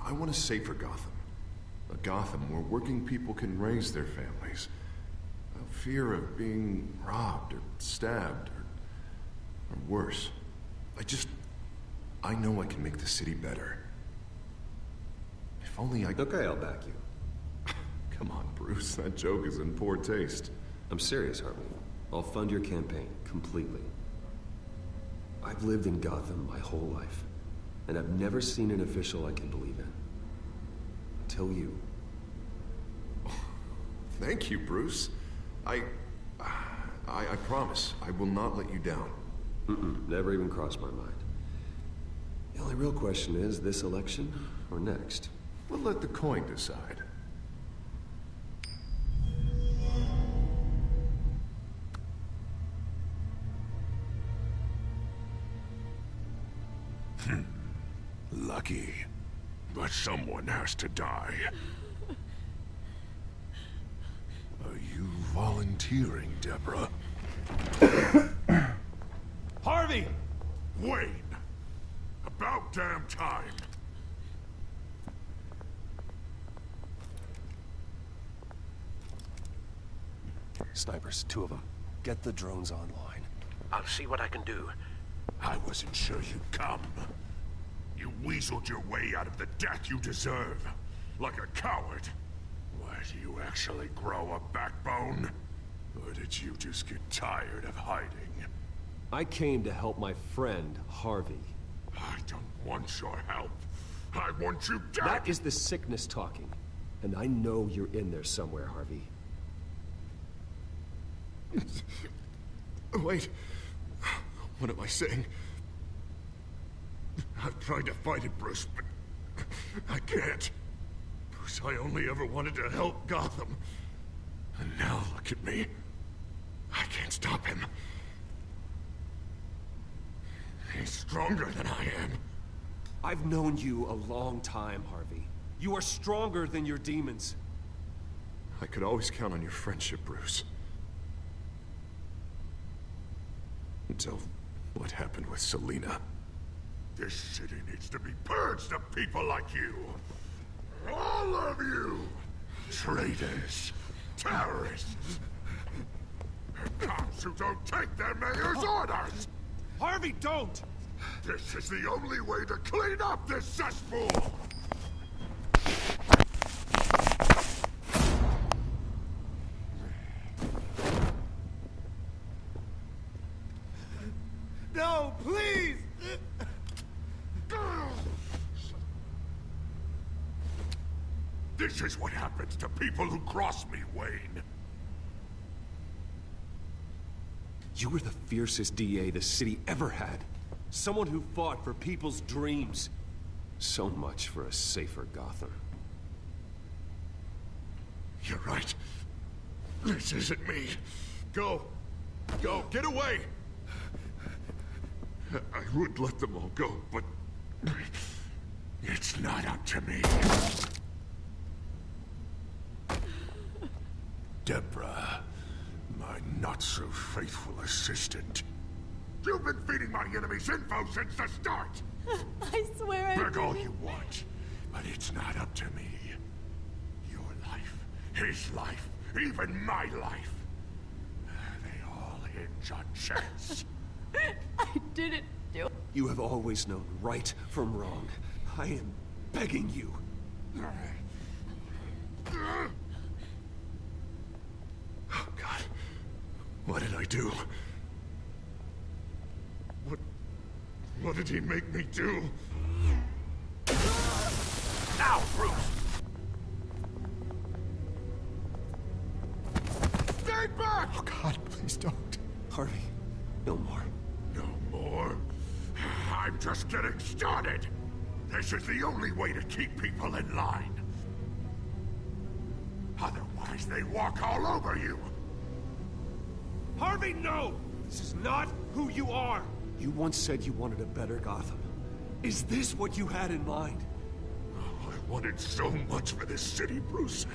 I want a safer Gotham. A Gotham where working people can raise their families. Without fear of being robbed or stabbed or worse. I know I can make the city better. If only I... Okay, I'll back you. Come on, Bruce. That joke is in poor taste. I'm serious, Harvey. I'll fund your campaign, completely. I've lived in Gotham my whole life, and I've never seen an official I can believe in. Until you. Thank you, Bruce. I promise, I will not let you down. Never even crossed my mind. The only real question is, this election or next? We'll let the coin decide. Lucky. But someone has to die. Are you volunteering, Deborah? Harvey! Wayne! About damn time! Snipers, 2 of them. Get the drones online. I'll see what I can do. I wasn't sure you'd come. You weaseled your way out of the death you deserve. Like a coward. Why, do you actually grow a backbone? Or did you just get tired of hiding? I came to help my friend, Harvey. I don't want your help. I want you dead! That is the sickness talking. And I know you're in there somewhere, Harvey. Wait. What am I saying? I've tried to fight it, Bruce, but I can't. Bruce, I only ever wanted to help Gotham. And now look at me. I can't stop him. He's stronger than I am. I've known you a long time, Harvey. You are stronger than your demons. I could always count on your friendship, Bruce. Until what happened with Selina. This city needs to be purged of people like you. All of you! Traitors. Terrorists. Cops who don't take their mayor's orders! Harvey, don't! This is the only way to clean up this cesspool! No, please! This is what happens to people who cross me, Wayne. You were the fiercest DA the city ever had. Someone who fought for people's dreams. So much for a safer Gotham. You're right. This isn't me. Go. Go. Get away. I would let them all go, but it's not up to me. Deborah, my not-so-faithful assistant. You've been feeding my enemies info since the start! I swear I Beg all didn't. you want, but it's not up to me. Your life, his life, even my life. They all hinge on chance. I didn't do it. You have always known right from wrong. I am begging you. Oh, God. What did I do? What did he make me do? Now, Bruce! Stay back! Oh, God, please don't. Harvey, no more. No more? I'm just getting started. This is the only way to keep people in line. Otherwise, they walk all over you. Harvey, no! This is not who you are! You once said you wanted a better Gotham. Is this what you had in mind? Oh, I wanted so much for this city, Bruce,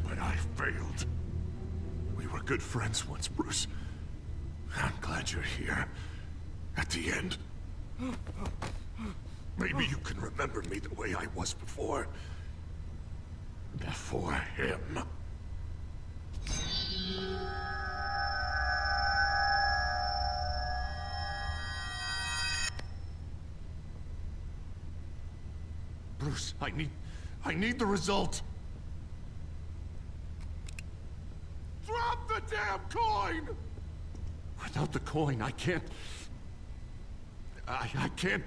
but I failed. We were good friends once, Bruce. I'm glad you're here. At the end. Maybe you can remember me the way I was before. Before him. Bruce, I need the result. Drop the damn coin! Without the coin, I can't... I can't...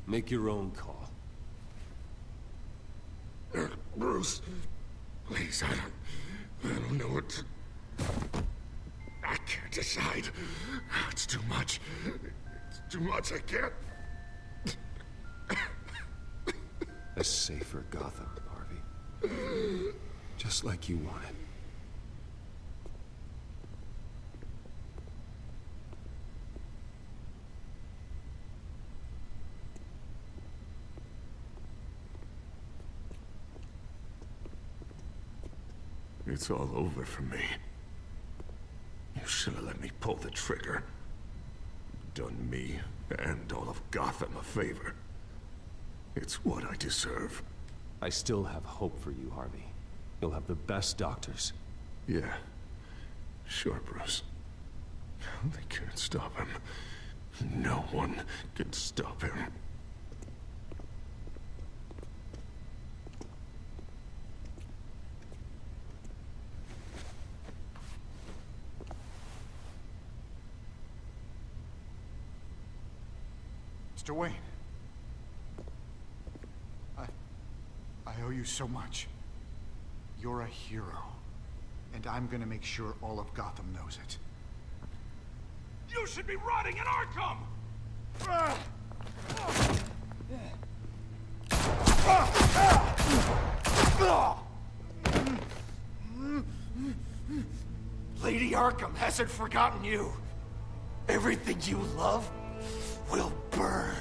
Make your own call. Bruce, please, I don't know what to... I can't decide. It's too much. It's too much, I can't... A safer Gotham, Harvey. Just like you wanted. It's all over for me. You should have let me pull the trigger. Done me and all of Gotham a favor. It's what I deserve. I still have hope for you, Harvey. You'll have the best doctors. Yeah. Sure, Bruce. They can't stop him. No one can stop him. Mr. Wayne. I owe you so much. You're a hero. And I'm gonna make sure all of Gotham knows it. You should be rotting in Arkham! Lady Arkham hasn't forgotten you. Everything you love will burn.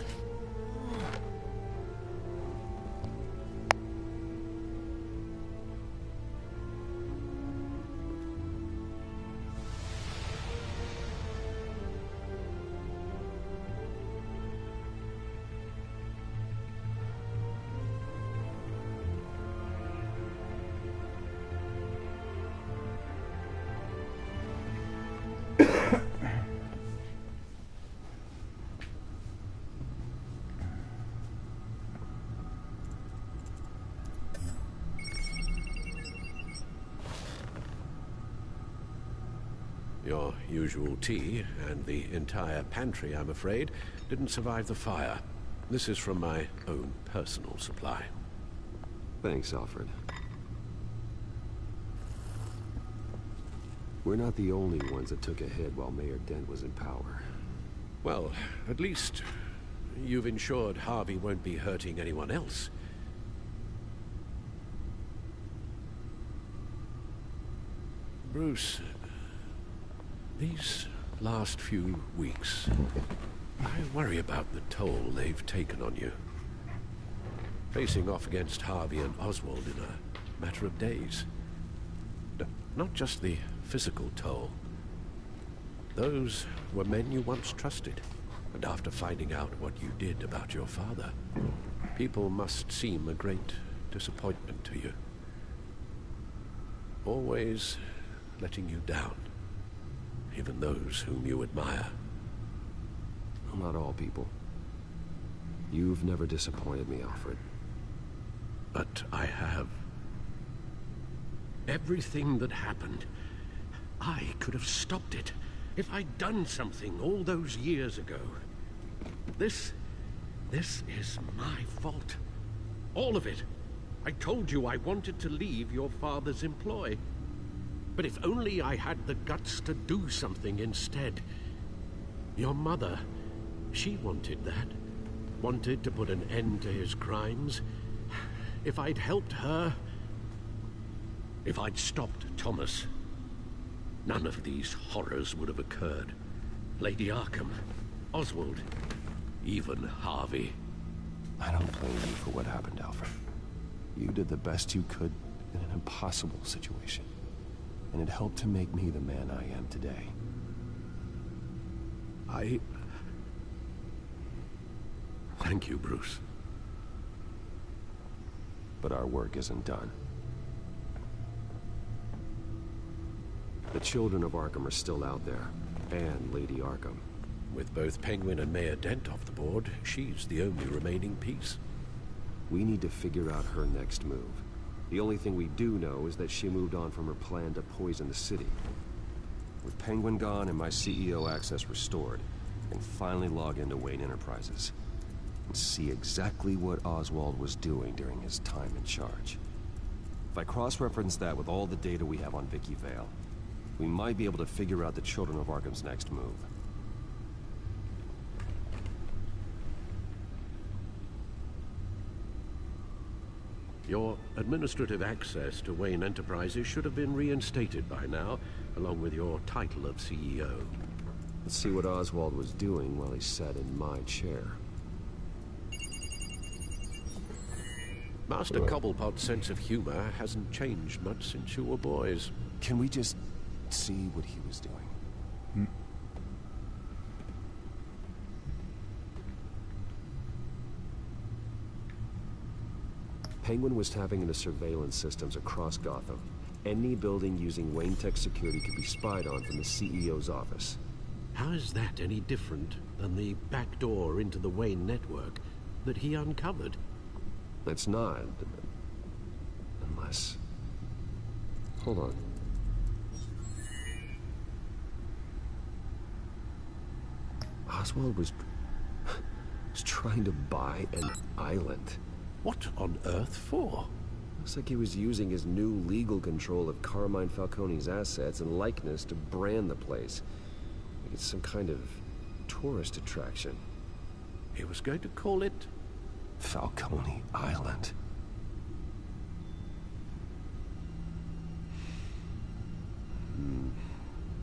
Your usual tea and the entire pantry, I'm afraid, didn't survive the fire. This is from my own personal supply. Thanks, Alfred. We're not the only ones that took a hit while Mayor Dent was in power. Well, at least you've ensured Harvey won't be hurting anyone else. Bruce, these last few weeks, I worry about the toll they've taken on you. Facing off against Harvey and Oswald in a matter of days. Not just the physical toll. Those were men you once trusted. And after finding out what you did about your father, people must seem a great disappointment to you. Always letting you down. Even those whom you admire. Not all people. You've never disappointed me, Alfred. But I have. Everything that happened, I could have stopped it if I'd done something all those years ago. This is my fault. All of it. I told you I wanted to leave your father's employ. But if only I had the guts to do something instead. Your mother, she wanted that. Wanted to put an end to his crimes. If I'd helped her, if I'd stopped Thomas, none of these horrors would have occurred. Lady Arkham, Oswald, even Harvey. I don't blame you for what happened, Alfred. You did the best you could in an impossible situation. And it helped to make me the man I am today. Thank you, Bruce. But our work isn't done. The children of Arkham are still out there, and Lady Arkham. With both Penguin and Mayor Dent off the board, she's the only remaining piece. We need to figure out her next move. The only thing we do know is that she moved on from her plan to poison the city. With Penguin gone and my CEO access restored, I can finally log into Wayne Enterprises and see exactly what Oswald was doing during his time in charge. If I cross-reference that with all the data we have on Vicky Vale, we might be able to figure out the Children of Arkham's next move. Your administrative access to Wayne Enterprises should have been reinstated by now, along with your title of CEO. Let's see what Oswald was doing while he sat in my chair. Master Cobblepot's sense of humor hasn't changed much since you were boys. Can we just see what he was doing? Penguin was tapping into surveillance systems across Gotham. Any building using Wayne Tech security could be spied on from the CEO's office. How is that any different than the back door into the Wayne network that he uncovered? It's not. Unless... Hold on. Oswald was trying to buy an island. What on earth for? Looks like he was using his new legal control of Carmine Falcone's assets and likeness to brand the place. Like it's some kind of tourist attraction. He was going to call it... Falcone Island.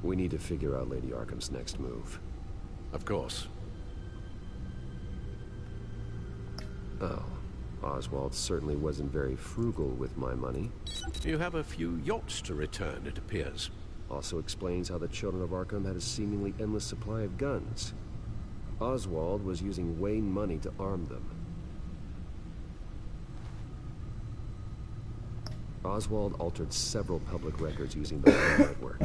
We need to figure out Lady Arkham's next move. Of course. Oh. Oswald certainly wasn't very frugal with my money. You have a few yachts to return, it appears. Also explains how the children of Arkham had a seemingly endless supply of guns. Oswald was using Wayne money to arm them. Oswald altered several public records using the Wayne network.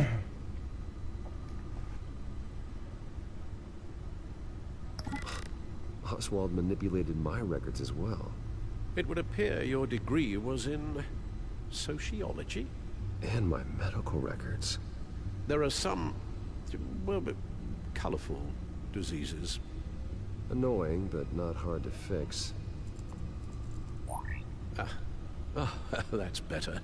Oswald manipulated my records as well. It would appear your degree was in... sociology? And my medical records. There are some... well, colorful diseases. Annoying, but not hard to fix. Oh, that's better.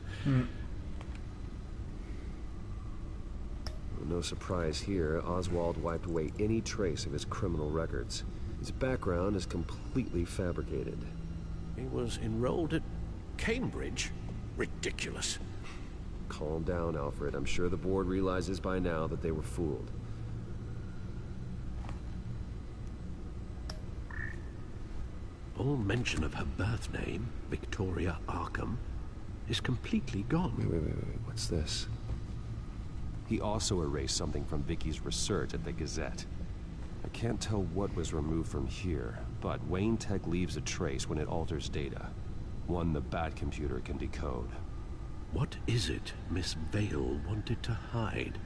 No surprise here, Oswald wiped away any trace of his criminal records. His background is completely fabricated. He was enrolled at Cambridge? Ridiculous. Calm down, Alfred. I'm sure the board realizes by now that they were fooled. All mention of her birth name, Victoria Arkham, is completely gone. Wait. What's this? He also erased something from Vicky's research at the Gazette. I can't tell what was removed from here, but Wayne Tech leaves a trace when it alters data. One the Bat computer can decode. What is it Miss Vale wanted to hide?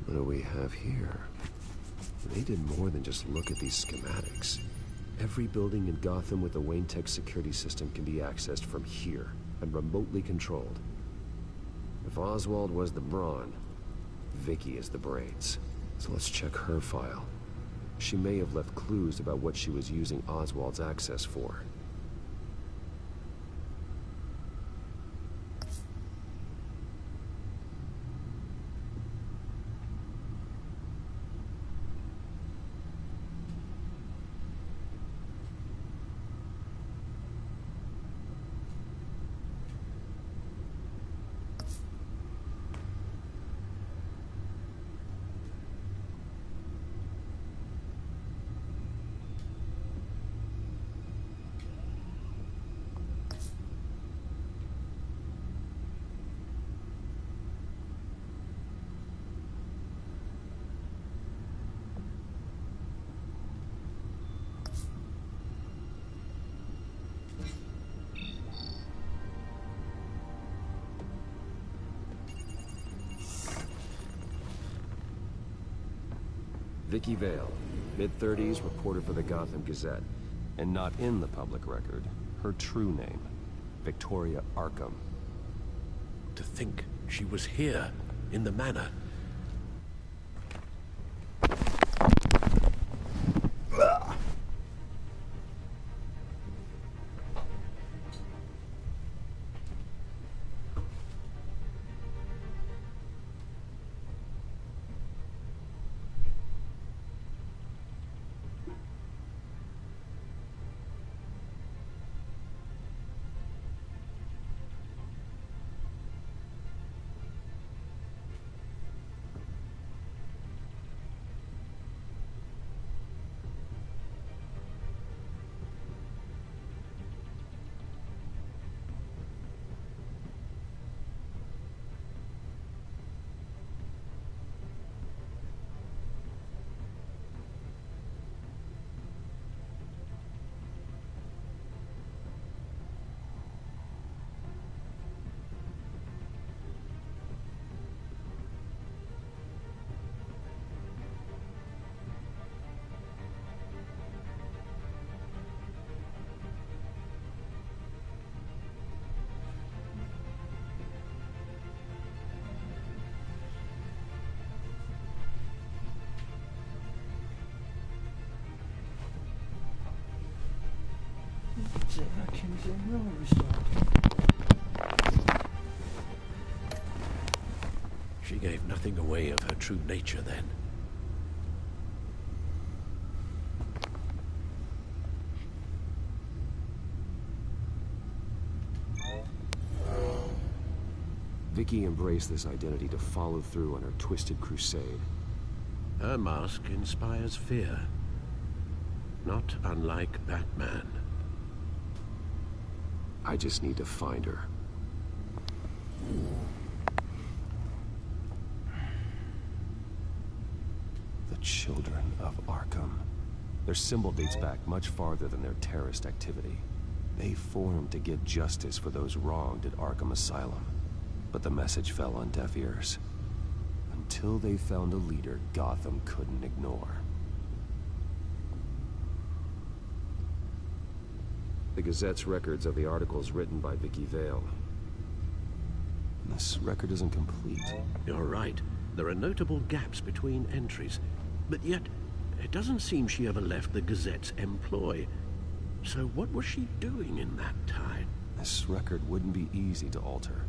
What do we have here? They did more than just look at these schematics. Every building in Gotham with a Wayne Tech security system can be accessed from here and remotely controlled. If Oswald was the brawn, Vicky is the brains. So let's check her file. She may have left clues about what she was using Oswald's access for. Vicky Vale, mid-30s, reporter for the Gotham Gazette. And not in the public record, her true name, Victoria Arkham. To think she was here, in the manor. She gave nothing away of her true nature then. Vicky embraced this identity to follow through on her twisted crusade. Her mask inspires fear. Not unlike Batman. I just need to find her. The Children of Arkham. Their symbol dates back much farther than their terrorist activity. They formed to get justice for those wronged at Arkham Asylum. But the message fell on deaf ears. Until they found a leader Gotham couldn't ignore. The Gazette's records of the articles written by Vicky Vale. This record isn't complete. You're right. There are notable gaps between entries. But yet, it doesn't seem she ever left the Gazette's employ. So what was she doing in that time? This record wouldn't be easy to alter.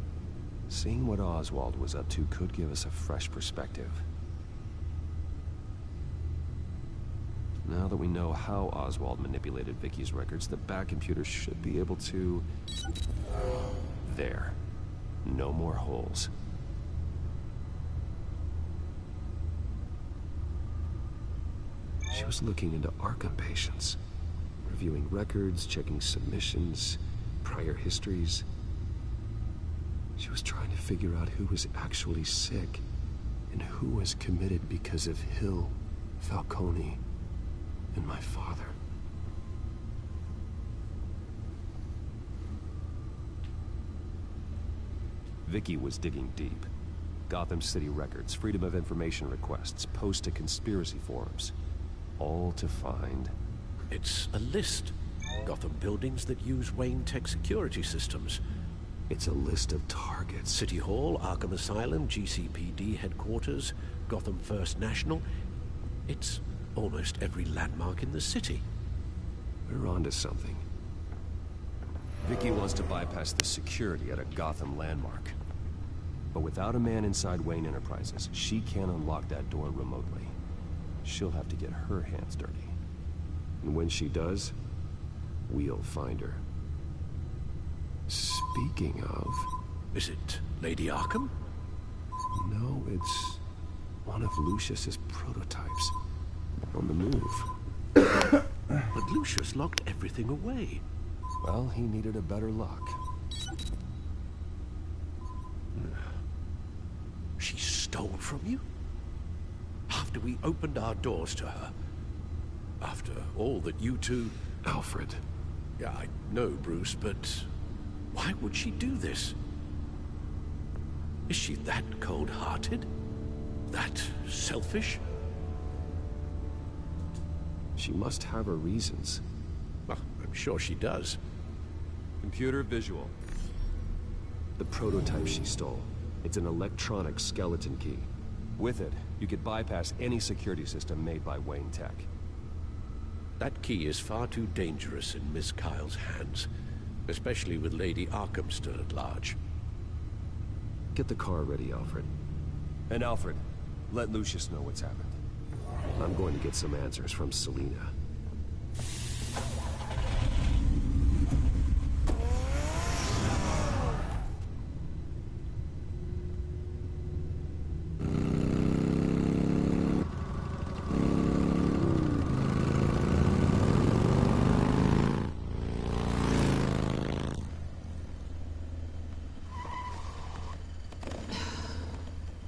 Seeing what Oswald was up to could give us a fresh perspective. Now that we know how Oswald manipulated Vicky's records, the Bat computer should be able to... There. No more holes. She was looking into Arkham patients. Reviewing records, checking submissions, prior histories. She was trying to figure out who was actually sick and who was committed because of Hill, Falcone, and my father. Vicky was digging deep. Gotham City records, Freedom of Information requests, posts to conspiracy forums. All to find... It's a list. Gotham buildings that use Wayne Tech security systems. It's a list of targets. City Hall, Arkham Asylum, GCPD headquarters, Gotham First National. It's almost every landmark in the city. We're onto something. Vicky wants to bypass the security at a Gotham landmark. But without a man inside Wayne Enterprises, she can't unlock that door remotely. She'll have to get her hands dirty. And when she does, we'll find her. Speaking of... Is it Lady Arkham? No, it's one of Lucius's prototypes. On the move. But Lucius locked everything away. Well, he needed a better lock. She stole from you? After we opened our doors to her? After all that you two... Alfred. Yeah, I know, Bruce, but... why would she do this? Is she that cold-hearted? That selfish? She must have her reasons. Well, I'm sure she does. Computer visual. The prototype she stole. It's an electronic skeleton key. With it, you could bypass any security system made by Wayne Tech. That key is far too dangerous in Miss Kyle's hands, especially with Lady Arkham still at large. Get the car ready, Alfred. And Alfred, let Lucius know what's happened. I'm going to get some answers from Selina.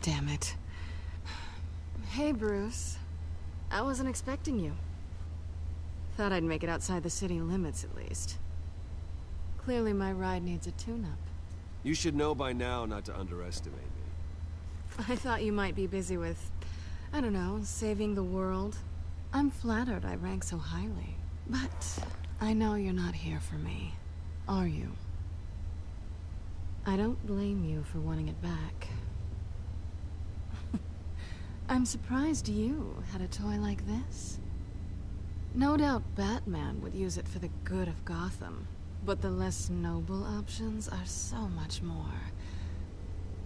Damn it. Hey, Bruce. I wasn't expecting you. Thought I'd make it outside the city limits, at least. Clearly my ride needs a tune-up. You should know by now not to underestimate me. I thought you might be busy with, I don't know, saving the world. I'm flattered I rank so highly. But I know you're not here for me, are you? I don't blame you for wanting it back. I'm surprised you had a toy like this. No doubt Batman would use it for the good of Gotham, but the less noble options are so much more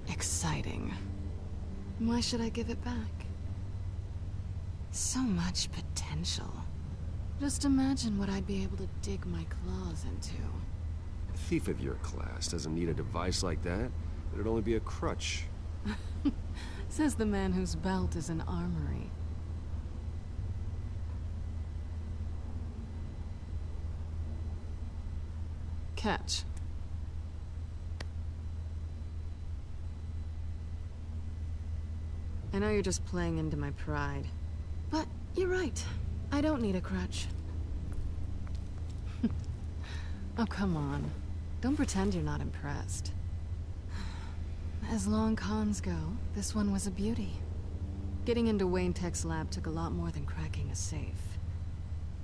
exciting. Why should I give it back? So much potential. Just imagine what I'd be able to dig my claws into. A thief of your class doesn't need a device like that. It'd only be a crutch. Says the man whose belt is an armory. Catch. I know you're just playing into my pride, but you're right. I don't need a crutch. Oh, come on. Don't pretend you're not impressed. As long cons go, this one was a beauty. Getting into Wayne Tech's lab took a lot more than cracking a safe.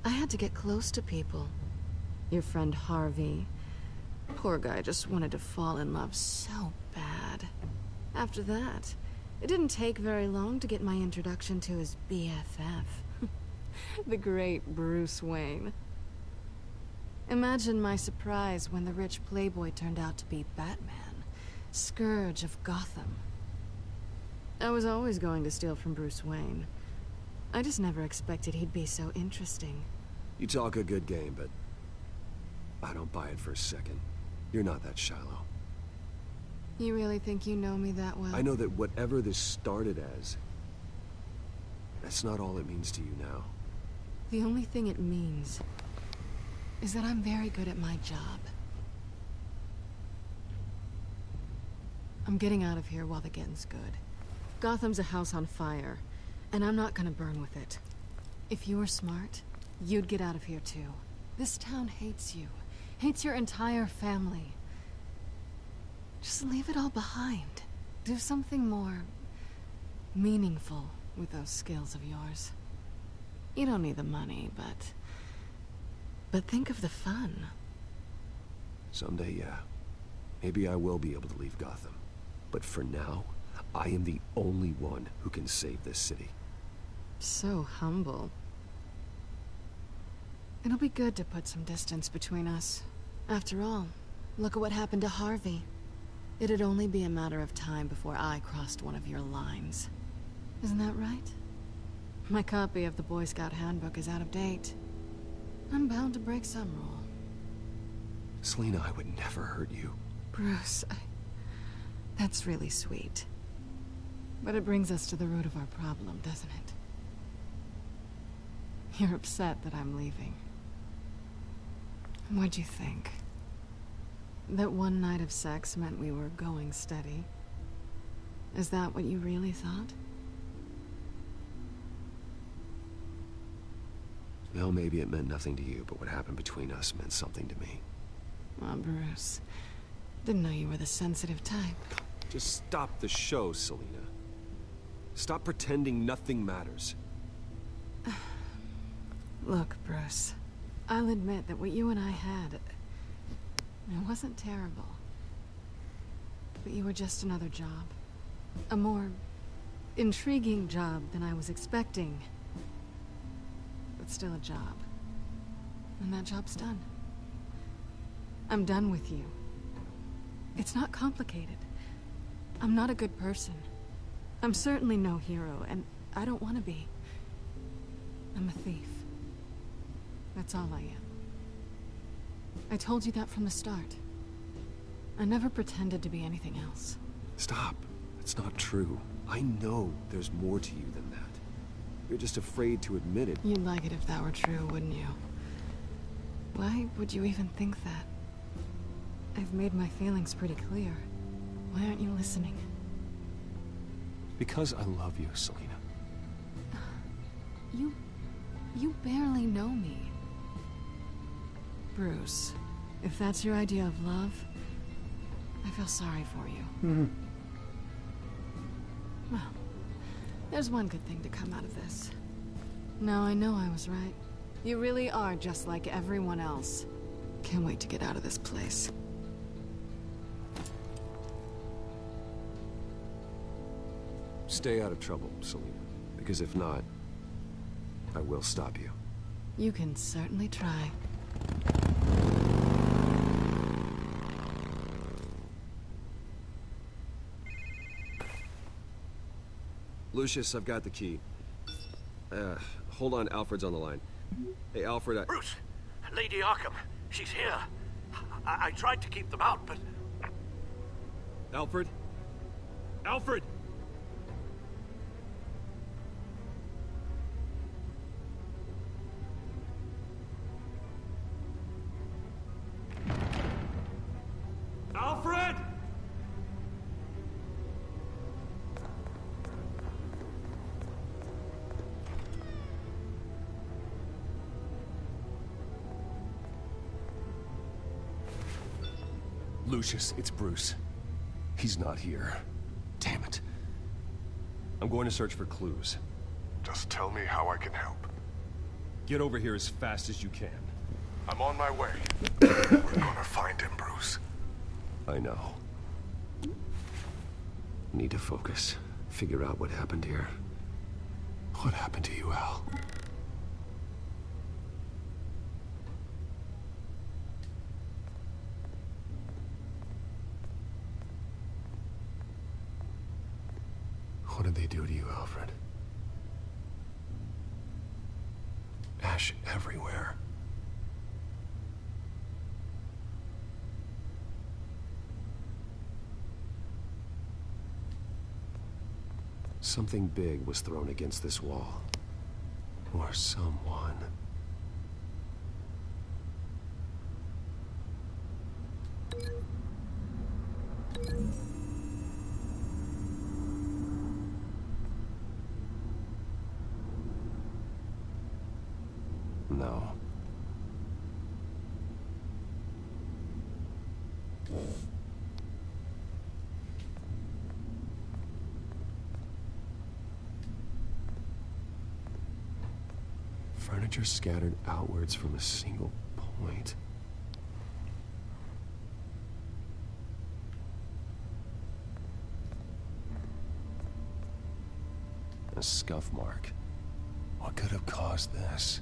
I had to get close to people. Your friend Harvey. Poor guy just wanted to fall in love so bad. After that, it didn't take very long to get my introduction to his BFF. The great Bruce Wayne. Imagine my surprise when the rich playboy turned out to be Batman, Scourge of Gotham. I was always going to steal from Bruce Wayne. I just never expected he'd be so interesting. You talk a good game, but I don't buy it for a second. You're not that shallow. You really think you know me that well? I know that whatever this started as, that's not all it means to you now. The only thing it means is that I'm very good at my job. I'm getting out of here while the getting's good. Gotham's a house on fire, and I'm not gonna burn with it. If you were smart, you'd get out of here too. This town hates you. Hates your entire family. Just leave it all behind. Do something more meaningful with those skills of yours. You don't need the money, but think of the fun. Someday, yeah. Maybe I will be able to leave Gotham. But for now, I am the only one who can save this city. So humble. It'll be good to put some distance between us. After all, look at what happened to Harvey. It'd only be a matter of time before I crossed one of your lines. Isn't that right? My copy of the Boy Scout Handbook is out of date. I'm bound to break some rule. Selina, I would never hurt you. Bruce, that's really sweet. But it brings us to the root of our problem, doesn't it? You're upset that I'm leaving. What'd you think? That one night of sex meant we were going steady? Is that what you really thought? Well, maybe it meant nothing to you, but what happened between us meant something to me. Aw, Bruce. Didn't know you were the sensitive type. Just stop the show, Selina. Stop pretending nothing matters. Look, Bruce. I'll admit that what you and I had, it wasn't terrible. But you were just another job. A more intriguing job than I was expecting. But still a job. And that job's done. I'm done with you. It's not complicated. I'm not a good person. I'm certainly no hero, and I don't want to be. I'm a thief. That's all I am. I told you that from the start. I never pretended to be anything else. Stop. It's not true. I know there's more to you than that. You're just afraid to admit it. You'd like it if that were true, wouldn't you? Why would you even think that? I've made my feelings pretty clear. Why aren't you listening? Because I love you, Selina. You barely know me. Bruce, if that's your idea of love, I feel sorry for you. Well, there's one good thing to come out of this. Now I know I was right. You really are just like everyone else. Can't wait to get out of this place. Stay out of trouble, Selina. Because if not, I will stop you. You can certainly try. Lucius, I've got the key. Hold on, Alfred's on the line. Hey, Alfred, Bruce! Lady Arkham, she's here. I tried to keep them out, but... Alfred? Alfred! Alfred! Lucius, it's Bruce. He's not here. Damn it. I'm going to search for clues. Just tell me how I can help. Get over here as fast as you can. I'm on my way. We're gonna find him, Bruce. I know. Need to focus. Figure out what happened here. What happened to you, Al? What did they do to you, Alfred? Ash everywhere. Something big was thrown against this wall. Or someone. No. Furniture scattered outwards from a single point. A scuff mark. What could have caused this?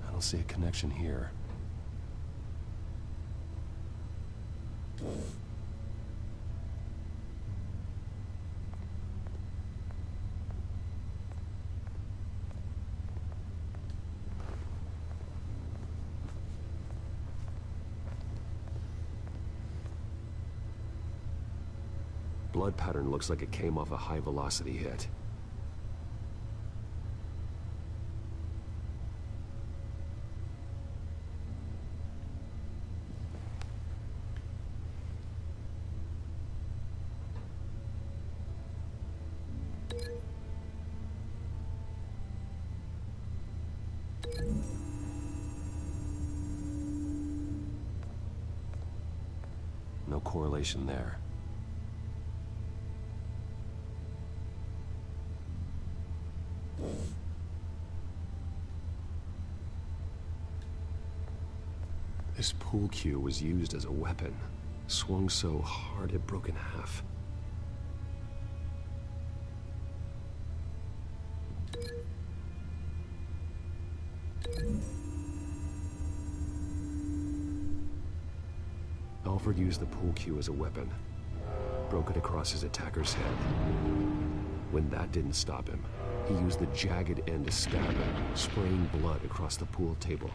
I don't see a connection here. Blood pattern looks like it came off a high-velocity hit. No correlation there. This pool cue was used as a weapon. Swung so hard it broke in half. Alfred used the pool cue as a weapon. Broke it across his attacker's head. When that didn't stop him, he used the jagged end to stab him, spraying blood across the pool table.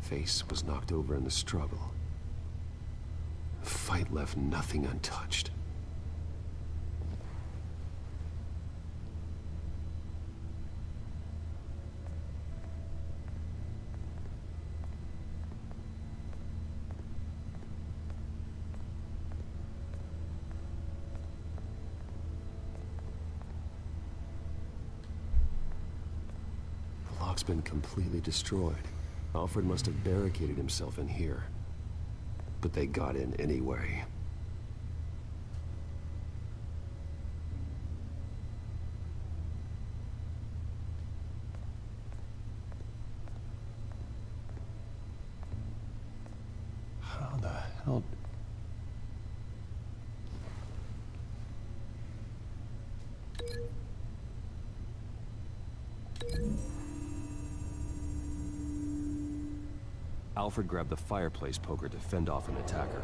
Face was knocked over in the struggle. The fight left nothing untouched. The lock's been completely destroyed. Alfred must have barricaded himself in here. But they got in anyway. How the hell... Alfred grabbed the fireplace poker to fend off an attacker.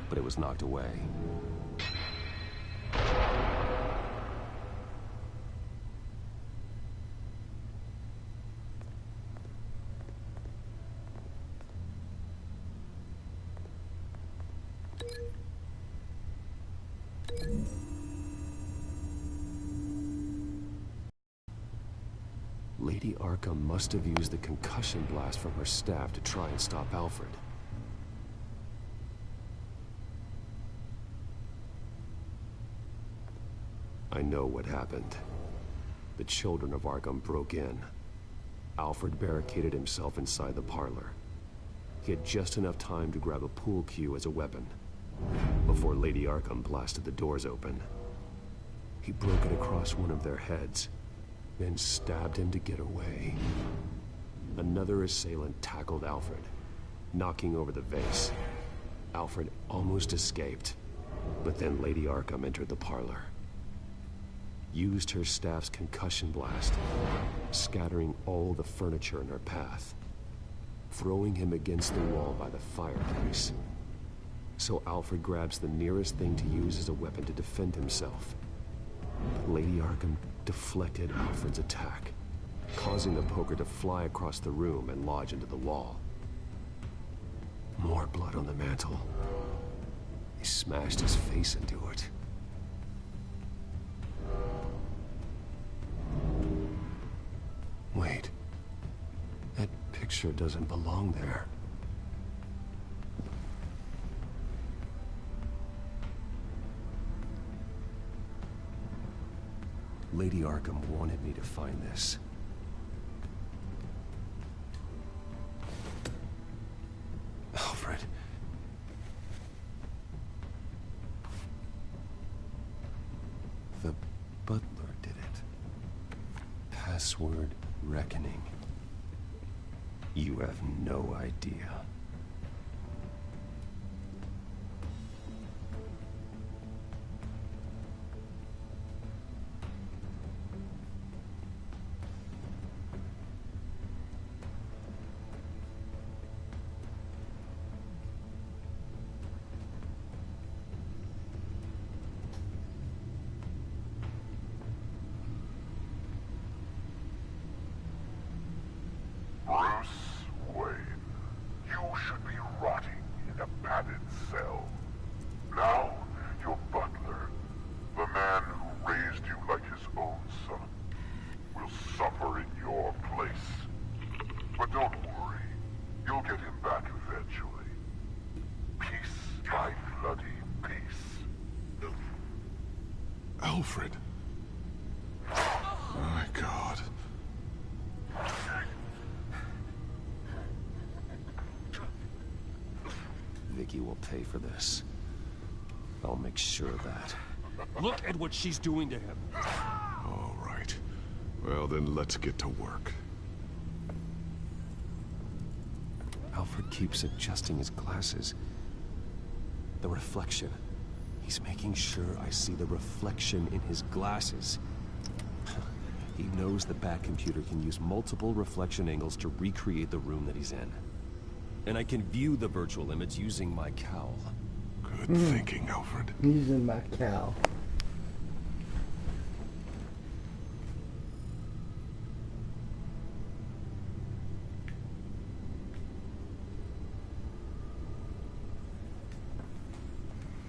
But it was knocked away. Lady Arkham must have used the concussion blast from her staff to try and stop Alfred. I know what happened. The children of Arkham broke in. Alfred barricaded himself inside the parlor. He had just enough time to grab a pool cue as a weapon before Lady Arkham blasted the doors open. He broke it across one of their heads, then stabbed him to get away. Another assailant tackled Alfred, knocking over the vase. Alfred almost escaped, but then Lady Arkham entered the parlor. Used her staff's concussion blast, scattering all the furniture in her path, throwing him against the wall by the fireplace. So Alfred grabs the nearest thing to use as a weapon to defend himself. Lady Arkham deflected Alfred's attack, causing the poker to fly across the room and lodge into the wall. More blood on the mantle. He smashed his face into it. Wait. That picture doesn't belong there. Lady Arkham wanted me to find this. Alfred. The butler did it. Password reckoning. You have no idea. Alfred. My God. Vicky will pay for this. I'll make sure of that. Look at what she's doing to him. All right. Well, then let's get to work. Alfred keeps adjusting his glasses. The reflection. He's making sure I see the reflection in his glasses. He knows the Batcomputer can use multiple reflection angles to recreate the room that he's in. And I can view the virtual image using my cowl. Good thinking, Alfred. Using my cowl.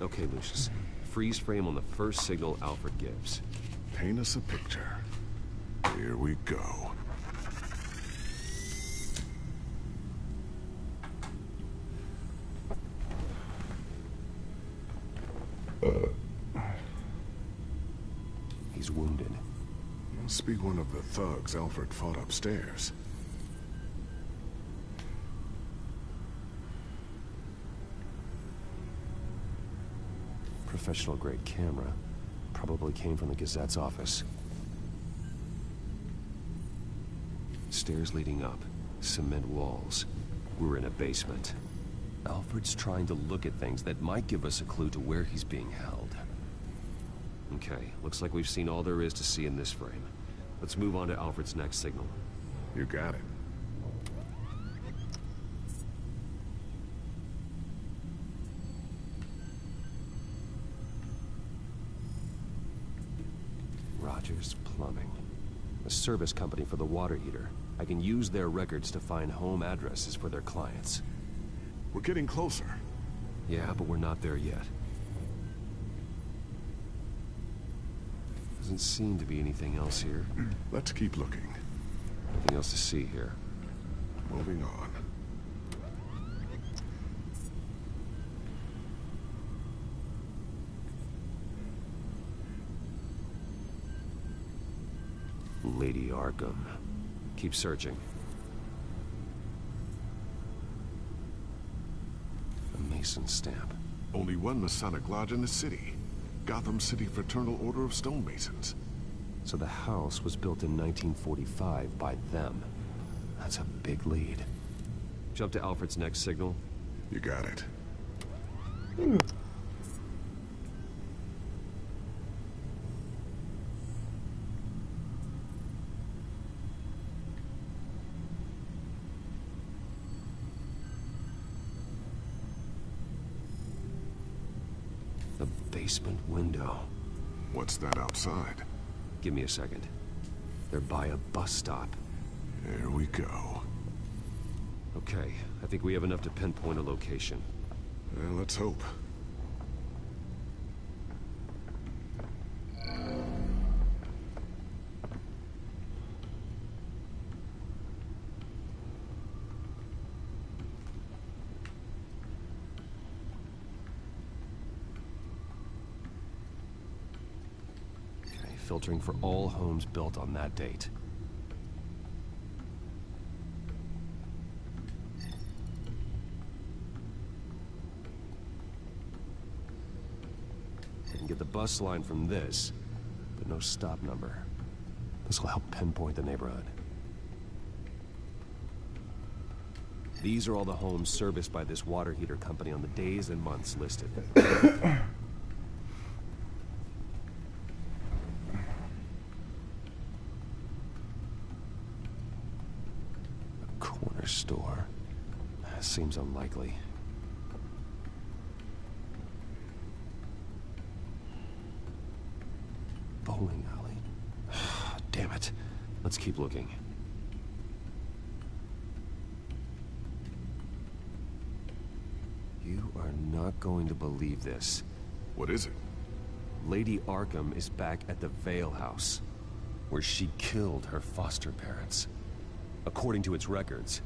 Okay, Lucius. Freeze frame on the first signal Alfred gives. Paint us a picture. Here we go. He's wounded. Must be one of the thugs Alfred fought upstairs. professional-grade camera. Probably came from the Gazette's office. Stairs leading up. Cement walls. We're in a basement. Alfred's trying to look at things that might give us a clue to where he's being held. Okay, looks like we've seen all there is to see in this frame. Let's move on to Alfred's next signal. You got it. Rogers Plumbing. A service company for the water heater. I can use their records to find home addresses for their clients. We're getting closer. Yeah, but we're not there yet. Doesn't seem to be anything else here. Let's keep looking. Nothing else to see here. Moving on. Lady Arkham. Keep searching. A Mason stamp. Only one Masonic lodge in the city. Gotham City Fraternal Order of Stonemasons. So the house was built in 1945 by them. That's a big lead. Jump to Alfred's next signal. You got it. The basement window. What's that outside? Give me a second. They're by a bus stop. Here we go. Okay, I think we have enough to pinpoint a location. Well, let's hope. Okay, filtering for all homes built on that date. Get the bus line from this, but no stop number. This will help pinpoint the neighborhood. These are all the homes serviced by this water heater company on the days and months listed. A corner store. Seems unlikely. Bowling alley. Damn it. Let's keep looking. You are not going to believe this. What is it? Lady Arkham is back at the Vale House, where she killed her foster parents. According to its records,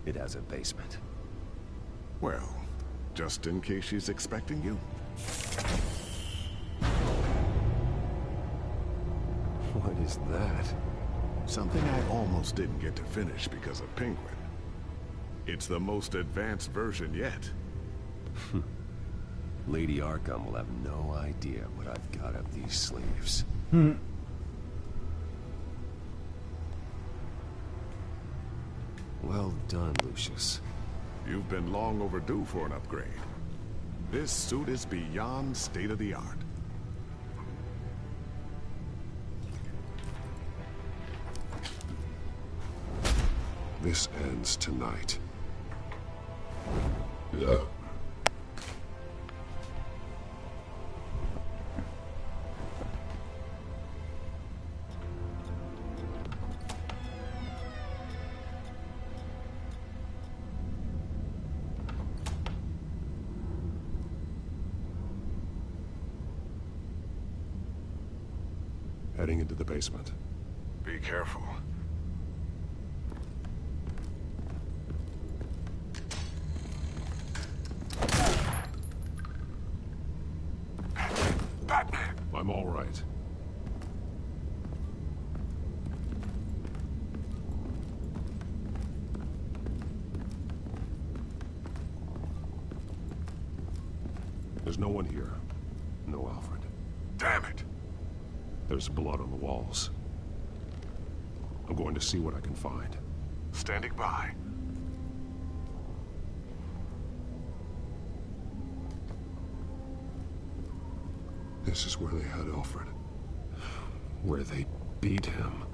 it has a basement. Well, just in case she's expecting you. What is that? Something I almost didn't get to finish because of Penguin. It's the most advanced version yet. Lady Arkham will have no idea what I've got up these sleeves. Well done, Lucius. You've been long overdue for an upgrade. This suit is beyond state-of-the-art. This ends tonight. Yeah. Heading into the basement. Be careful. Batman! I'm all right. There's no one here. No There's blood on the walls. I'm going to see what I can find. Standing by. This is where they had Alfred. Where they beat him.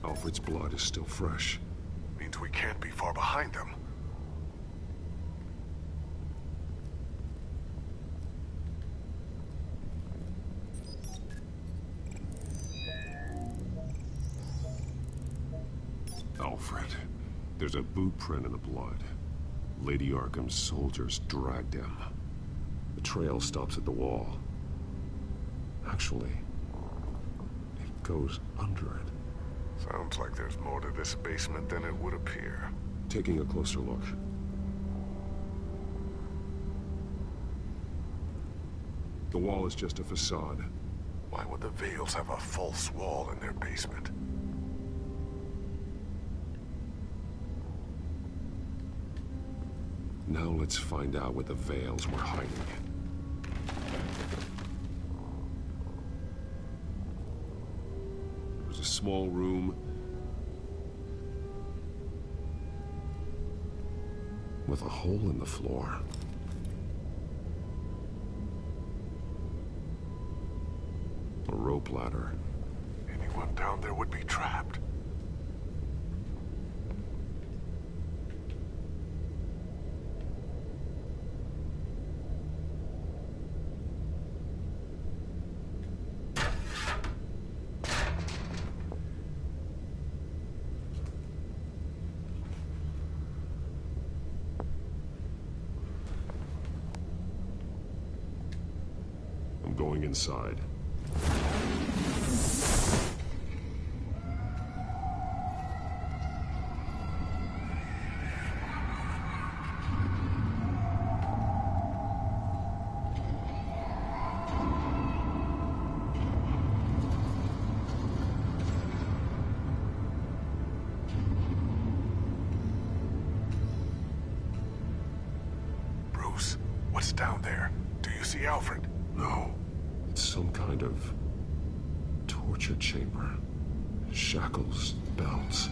Alfred's blood is still fresh. Means we can't be far behind them. Alfred. There's a boot print in the blood. Lady Arkham's soldiers dragged him. The trail stops at the wall. Actually, it goes under it. Sounds like there's more to this basement than it would appear. Taking a closer look. The wall is just a facade. Why would the Vales have a false wall in their basement? Now let's find out what the Vales were hiding. It was a small room with a hole in the floor. A rope ladder. Anyone down there would be trapped. I'm going inside. Bruce, what's down there? Do you see Alfred? No. It's some kind of torture chamber. Shackles, belts,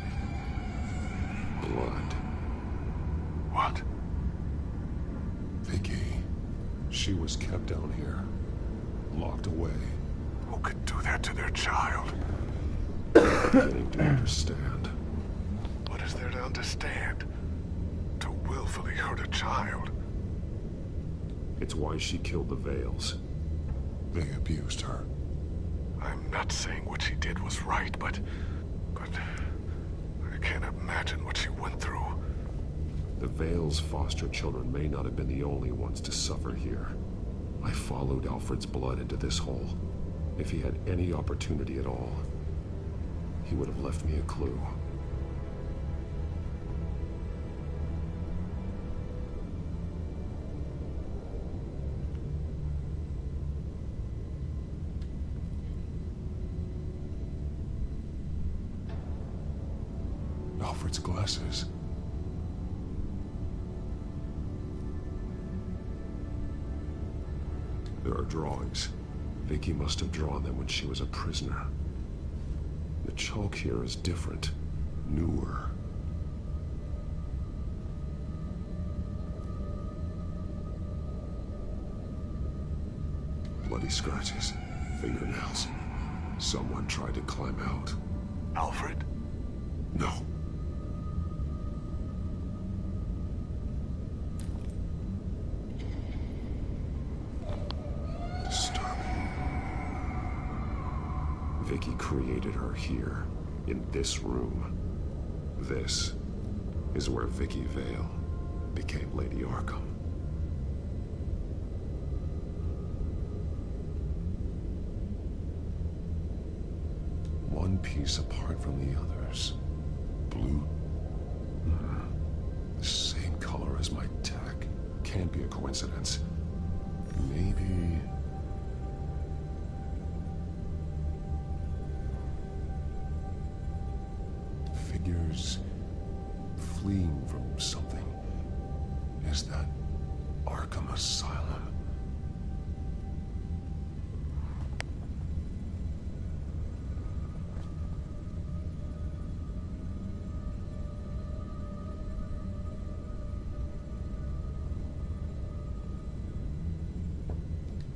blood. What? Vicky. She was kept down here. Locked away. Who could do that to their child? I'm beginning to understand. What is there to understand? To willfully hurt a child? It's why she killed the Vales. They abused her. I'm not saying what she did was right, but I can't imagine what she went through. The Vales' foster children may not have been the only ones to suffer here. I followed Alfred's blood into this hole. If he had any opportunity at all, he would have left me a clue. Alfred's glasses. There are drawings. Vicky must have drawn them when she was a prisoner. The chalk here is different, newer. Bloody scratches, fingernails. Someone tried to climb out. Alfred? No. Vicky created her here, in this room. This is where Vicky Vale became Lady Arkham. One piece apart from the others. Blue. The same color as my tech. Can't be a coincidence. Maybe... figures fleeing from something. Is that Arkham Asylum?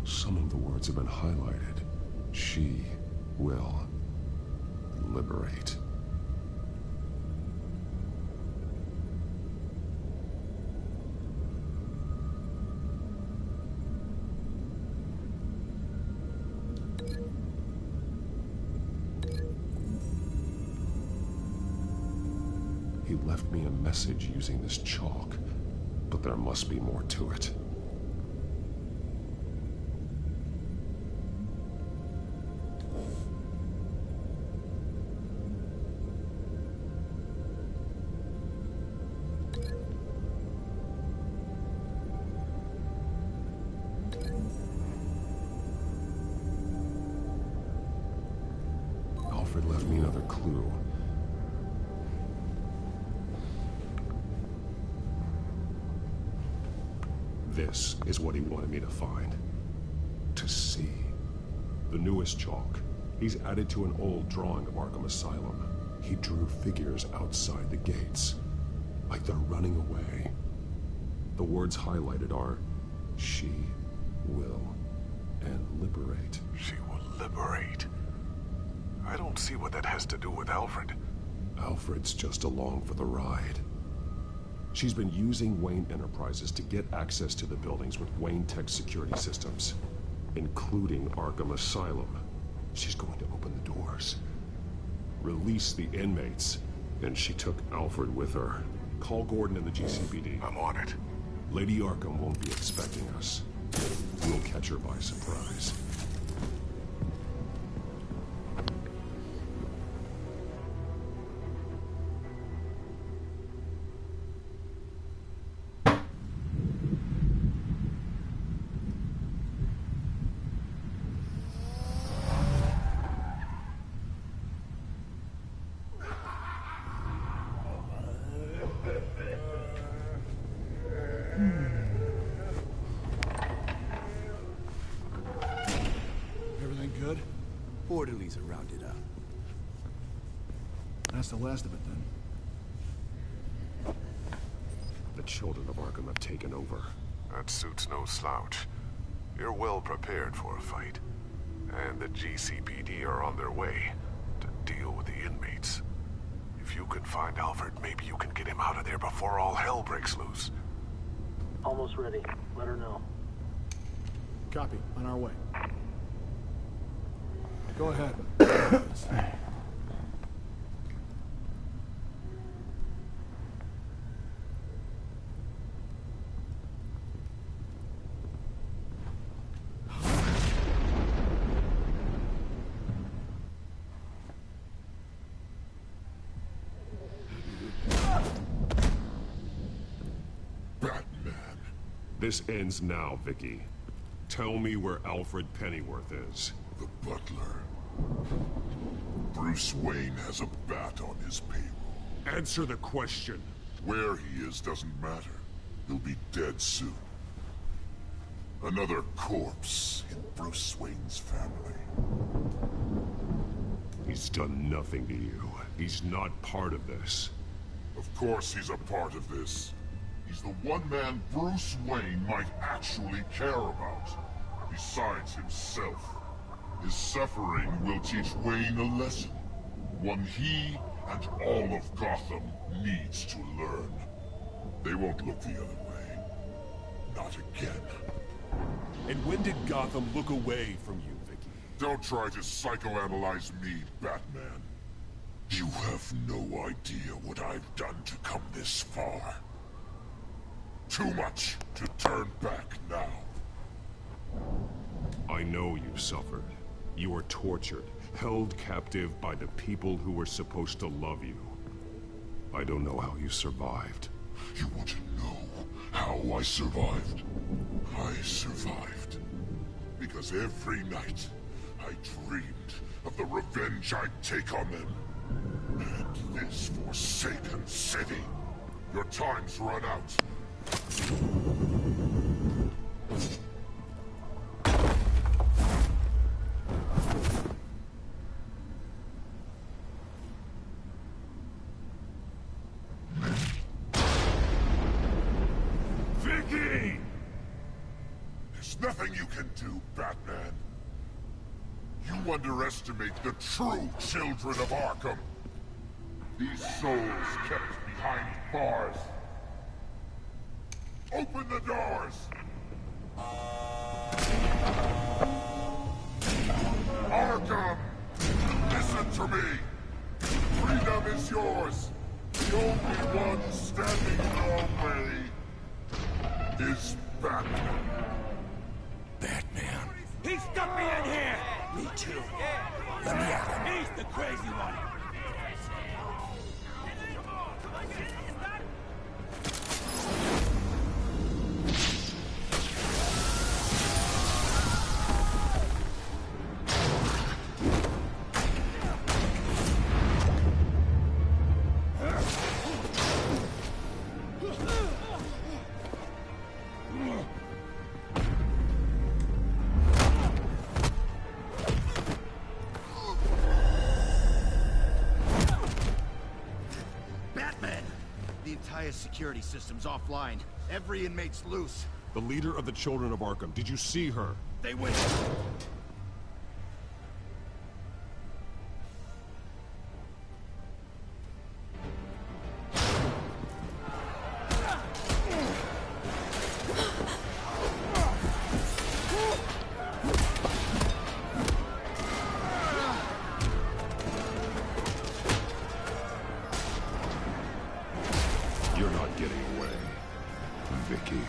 Some of the words have been highlighted. She will liberate. He left me a message using this chalk, but there must be more to it. Alfred left me another clue. This is what he wanted me to find. To see. The newest chalk. He's added to an old drawing of Arkham Asylum. He drew figures outside the gates. Like they're running away. The words highlighted are, she will, and liberate. She will liberate. I don't see what that has to do with Alfred. Alfred's just along for the ride. She's been using Wayne Enterprises to get access to the buildings with Wayne Tech security systems, including Arkham Asylum. She's going to open the doors, release the inmates, and she took Alfred with her. Call Gordon and the GCPD. I'm on it. Lady Arkham won't be expecting us. We'll catch her by surprise. Everything good? Orderlies are rounded up. That's the last of it, then. The children of Arkham have taken over. That suit's no slouch. You're well prepared for a fight. And the GCPD are on their way to deal with the inmates. If you can find Alfred, maybe you can get him out of there before all hell breaks loose. Almost ready. Let her know. Copy. On our way. Go ahead. This ends now, Vicky. Tell me where Alfred Pennyworth is. The butler. Bruce Wayne has a bat on his payroll. Answer the question. Where he is doesn't matter. He'll be dead soon. Another corpse in Bruce Wayne's family. He's done nothing to you. He's not part of this. Of course he's a part of this. He's the one man Bruce Wayne might actually care about. Besides himself. His suffering will teach Wayne a lesson. One he and all of Gotham needs to learn. They won't look the other way. Not again. And when did Gotham look away from you, Vicky? Don't try to psychoanalyze me, Batman. You have no idea what I've done to come this far. Too much to turn back now. I know you suffered. You were tortured, held captive by the people who were supposed to love you. I don't know how you survived. You want to know how I survived? I survived because every night I dreamed of the revenge I'd take on them. And this forsaken city. Your time's run out. Vicky! There's nothing you can do, Batman. You underestimate the true children of Arkham. These souls kept behind bars. Open the doors! Arkham! Listen to me! Freedom is yours! The only one standing in our way is Batman. Batman. He stuck me in here! Me too. Let me out. He's the crazy one. Security system's offline. Every inmate's loose. The leader of the Children of Arkham. Did you see her? They went. You're not getting away, Vicky.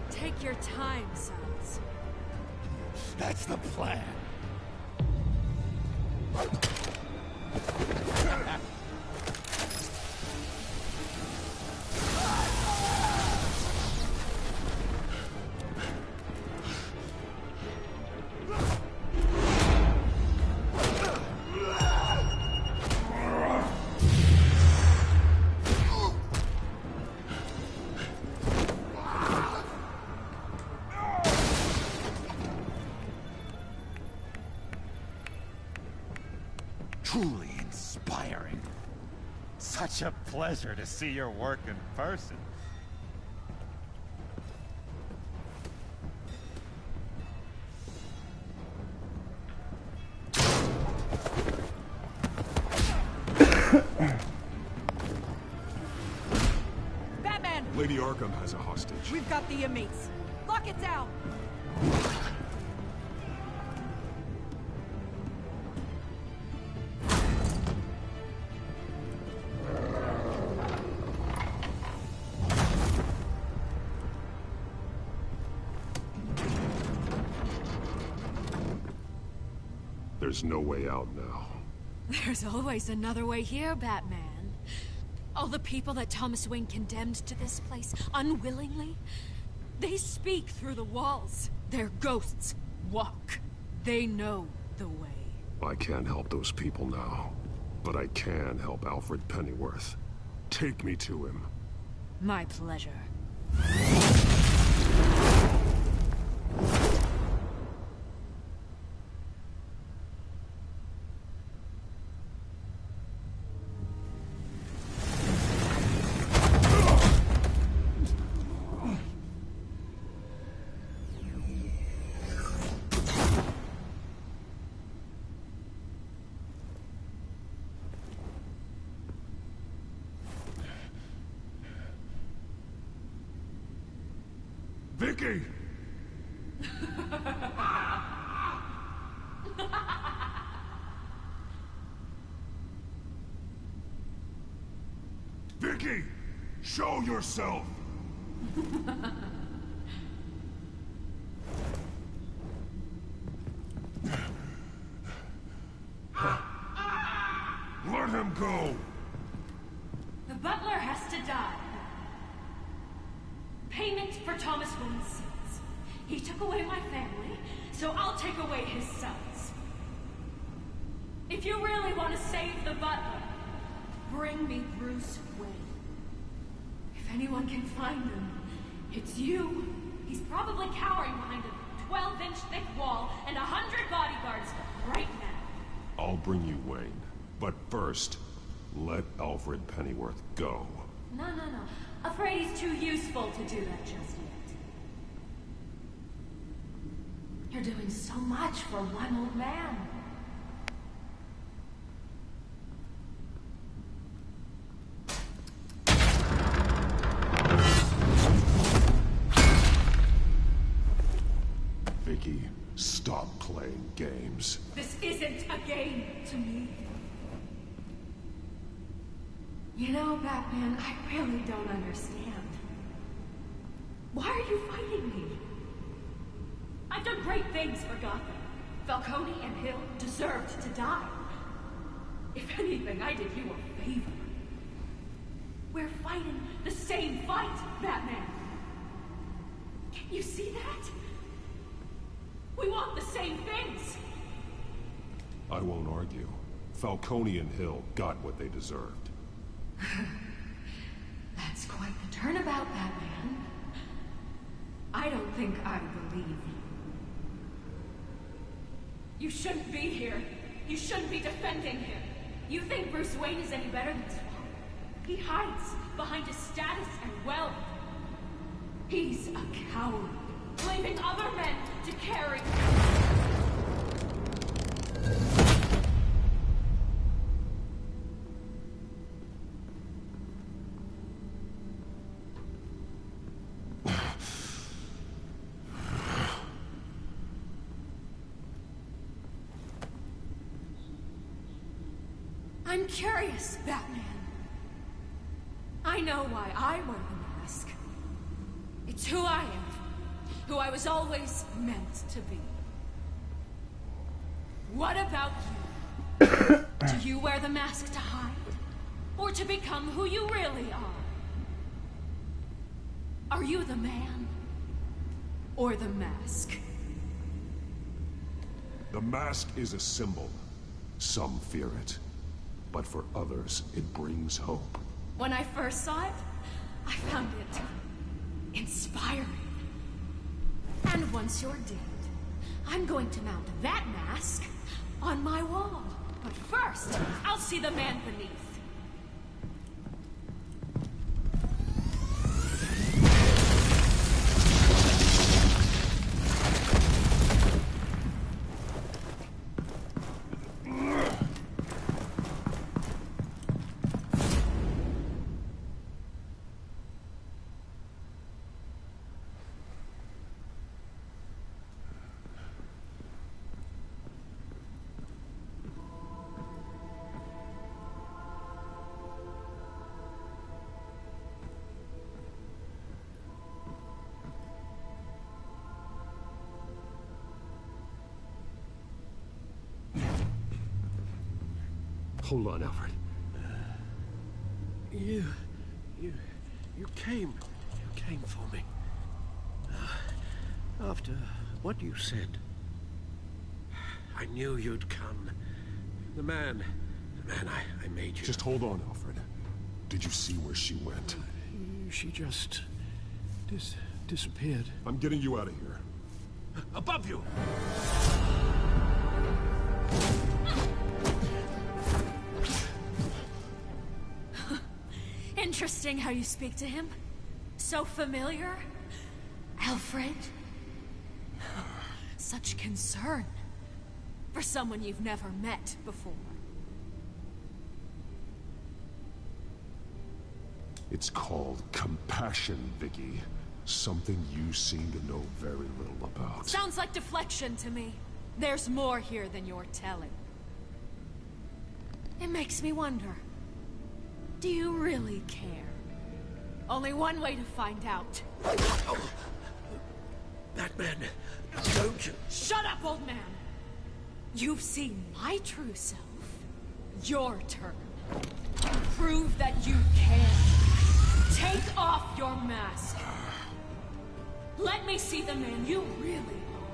Take your time, sons. That's the plan. truly inspiring. Such a pleasure to see your work in person. Batman! Lady Arkham has a hostage. We've got the inmates. Lock it down! There's no way out now. There's always another way here, Batman. All the people that Thomas Wayne condemned to this place unwillingly, they speak through the walls. Their ghosts walk. They know the way. I can't help those people now, but I can help Alfred Pennyworth. Take me to him. My pleasure. Vicky! Vicky! Show yourself! Let him go! The butler has to die. Payment for Thomas Wayne's sins. He took away my family, so I'll take away his sons. If you really want to save the butler, bring me Bruce Wayne. If anyone can find him, it's you. He's probably cowering behind a 12-inch thick wall and 100 bodyguards right now. I'll bring you Wayne. But first, let Alfred Pennyworth go. No. Afraid he's too useful to do that just yet. You're doing so much for one old man. Vicky, stop playing games. This isn't a game to me. You know, Batman, I really don't understand. Why are you fighting me? I've done great things for Gotham. Falcone and Hill deserved to die. If anything, I did you a favor. We're fighting the same fight, Batman. Can't you see that? We want the same things. I won't argue. Falcone and Hill got what they deserved. That's quite the turnabout, Batman. I don't think I believe you. You shouldn't be here. You shouldn't be defending him. You think Bruce Wayne is any better than his father? He hides behind his status and wealth. He's a coward, leaving other men to carry. I'm curious, Batman. I know why I wear the mask. It's who I am. Who I was always meant to be. What about you? Do you wear the mask to hide? Or to become who you really are? Are you the man? Or the mask? The mask is a symbol. Some fear it. But for others, it brings hope. When I first saw it, I found it inspiring. once you're dead, I'm going to mount that mask on my wall. But first, I'll see the man beneath. Hold on, Alfred. You came for me. After what you said, I knew you'd come. The man I made you. Just hold on, Alfred. Did you see where she went? She just disappeared. I'm getting you out of here. Above you! Interesting how you speak to him. So familiar. Alfred. Such concern. For someone you've never met before. It's called compassion, Vicky. Something you seem to know very little about. Sounds like deflection to me. There's more here than you're telling. It makes me wonder. Do you really care? Only one way to find out. Batman, don't you... Shut up, old man! You've seen my true self. Your turn. Prove that you can. Take off your mask. Let me see the man you really are.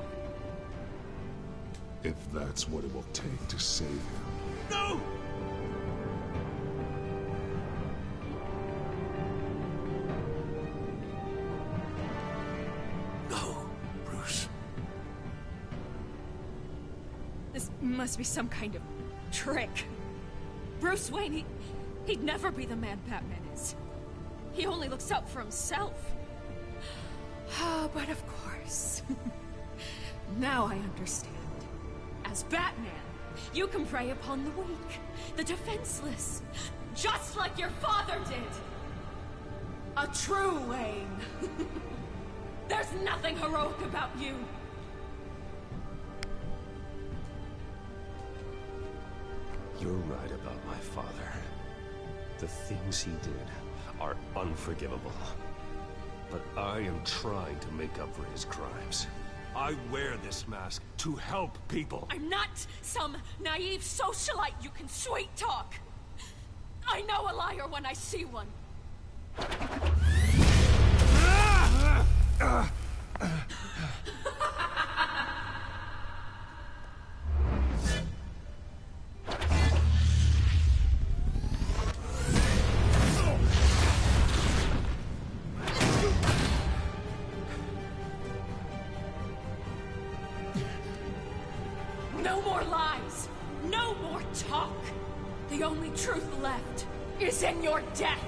If that's what it will take to save him. No! This must be some kind of trick. Bruce Wayne, he'd never be the man Batman is. He only looks out for himself. But of course. Now I understand. As Batman, you can prey upon the weak, the defenseless, just like your father did. A true Wayne. There's nothing heroic about you. You're right about my father. The things he did are unforgivable. But I am trying to make up for his crimes. I wear this mask to help people. I'm not some naive socialite you can sweet talk. I know a liar when I see one. No more lies! No more talk! The only truth left is in your death!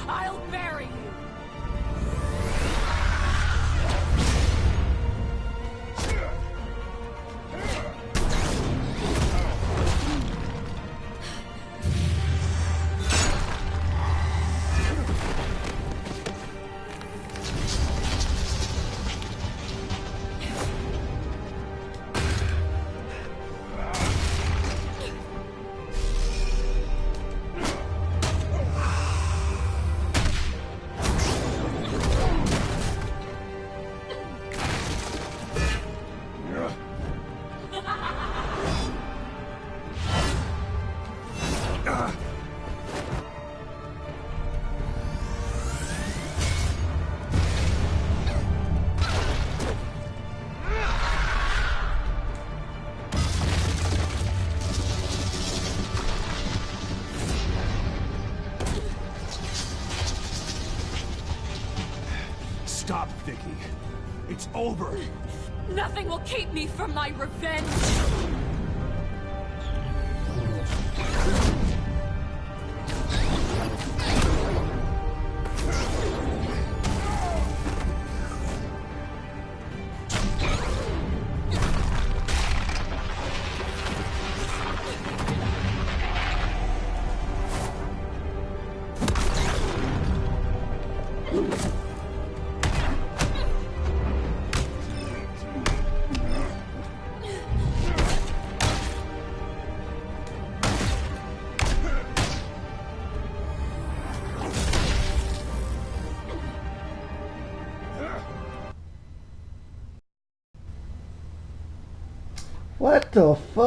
I'll bury you! It's over. Nothing will keep me from my revenge. What the fuck?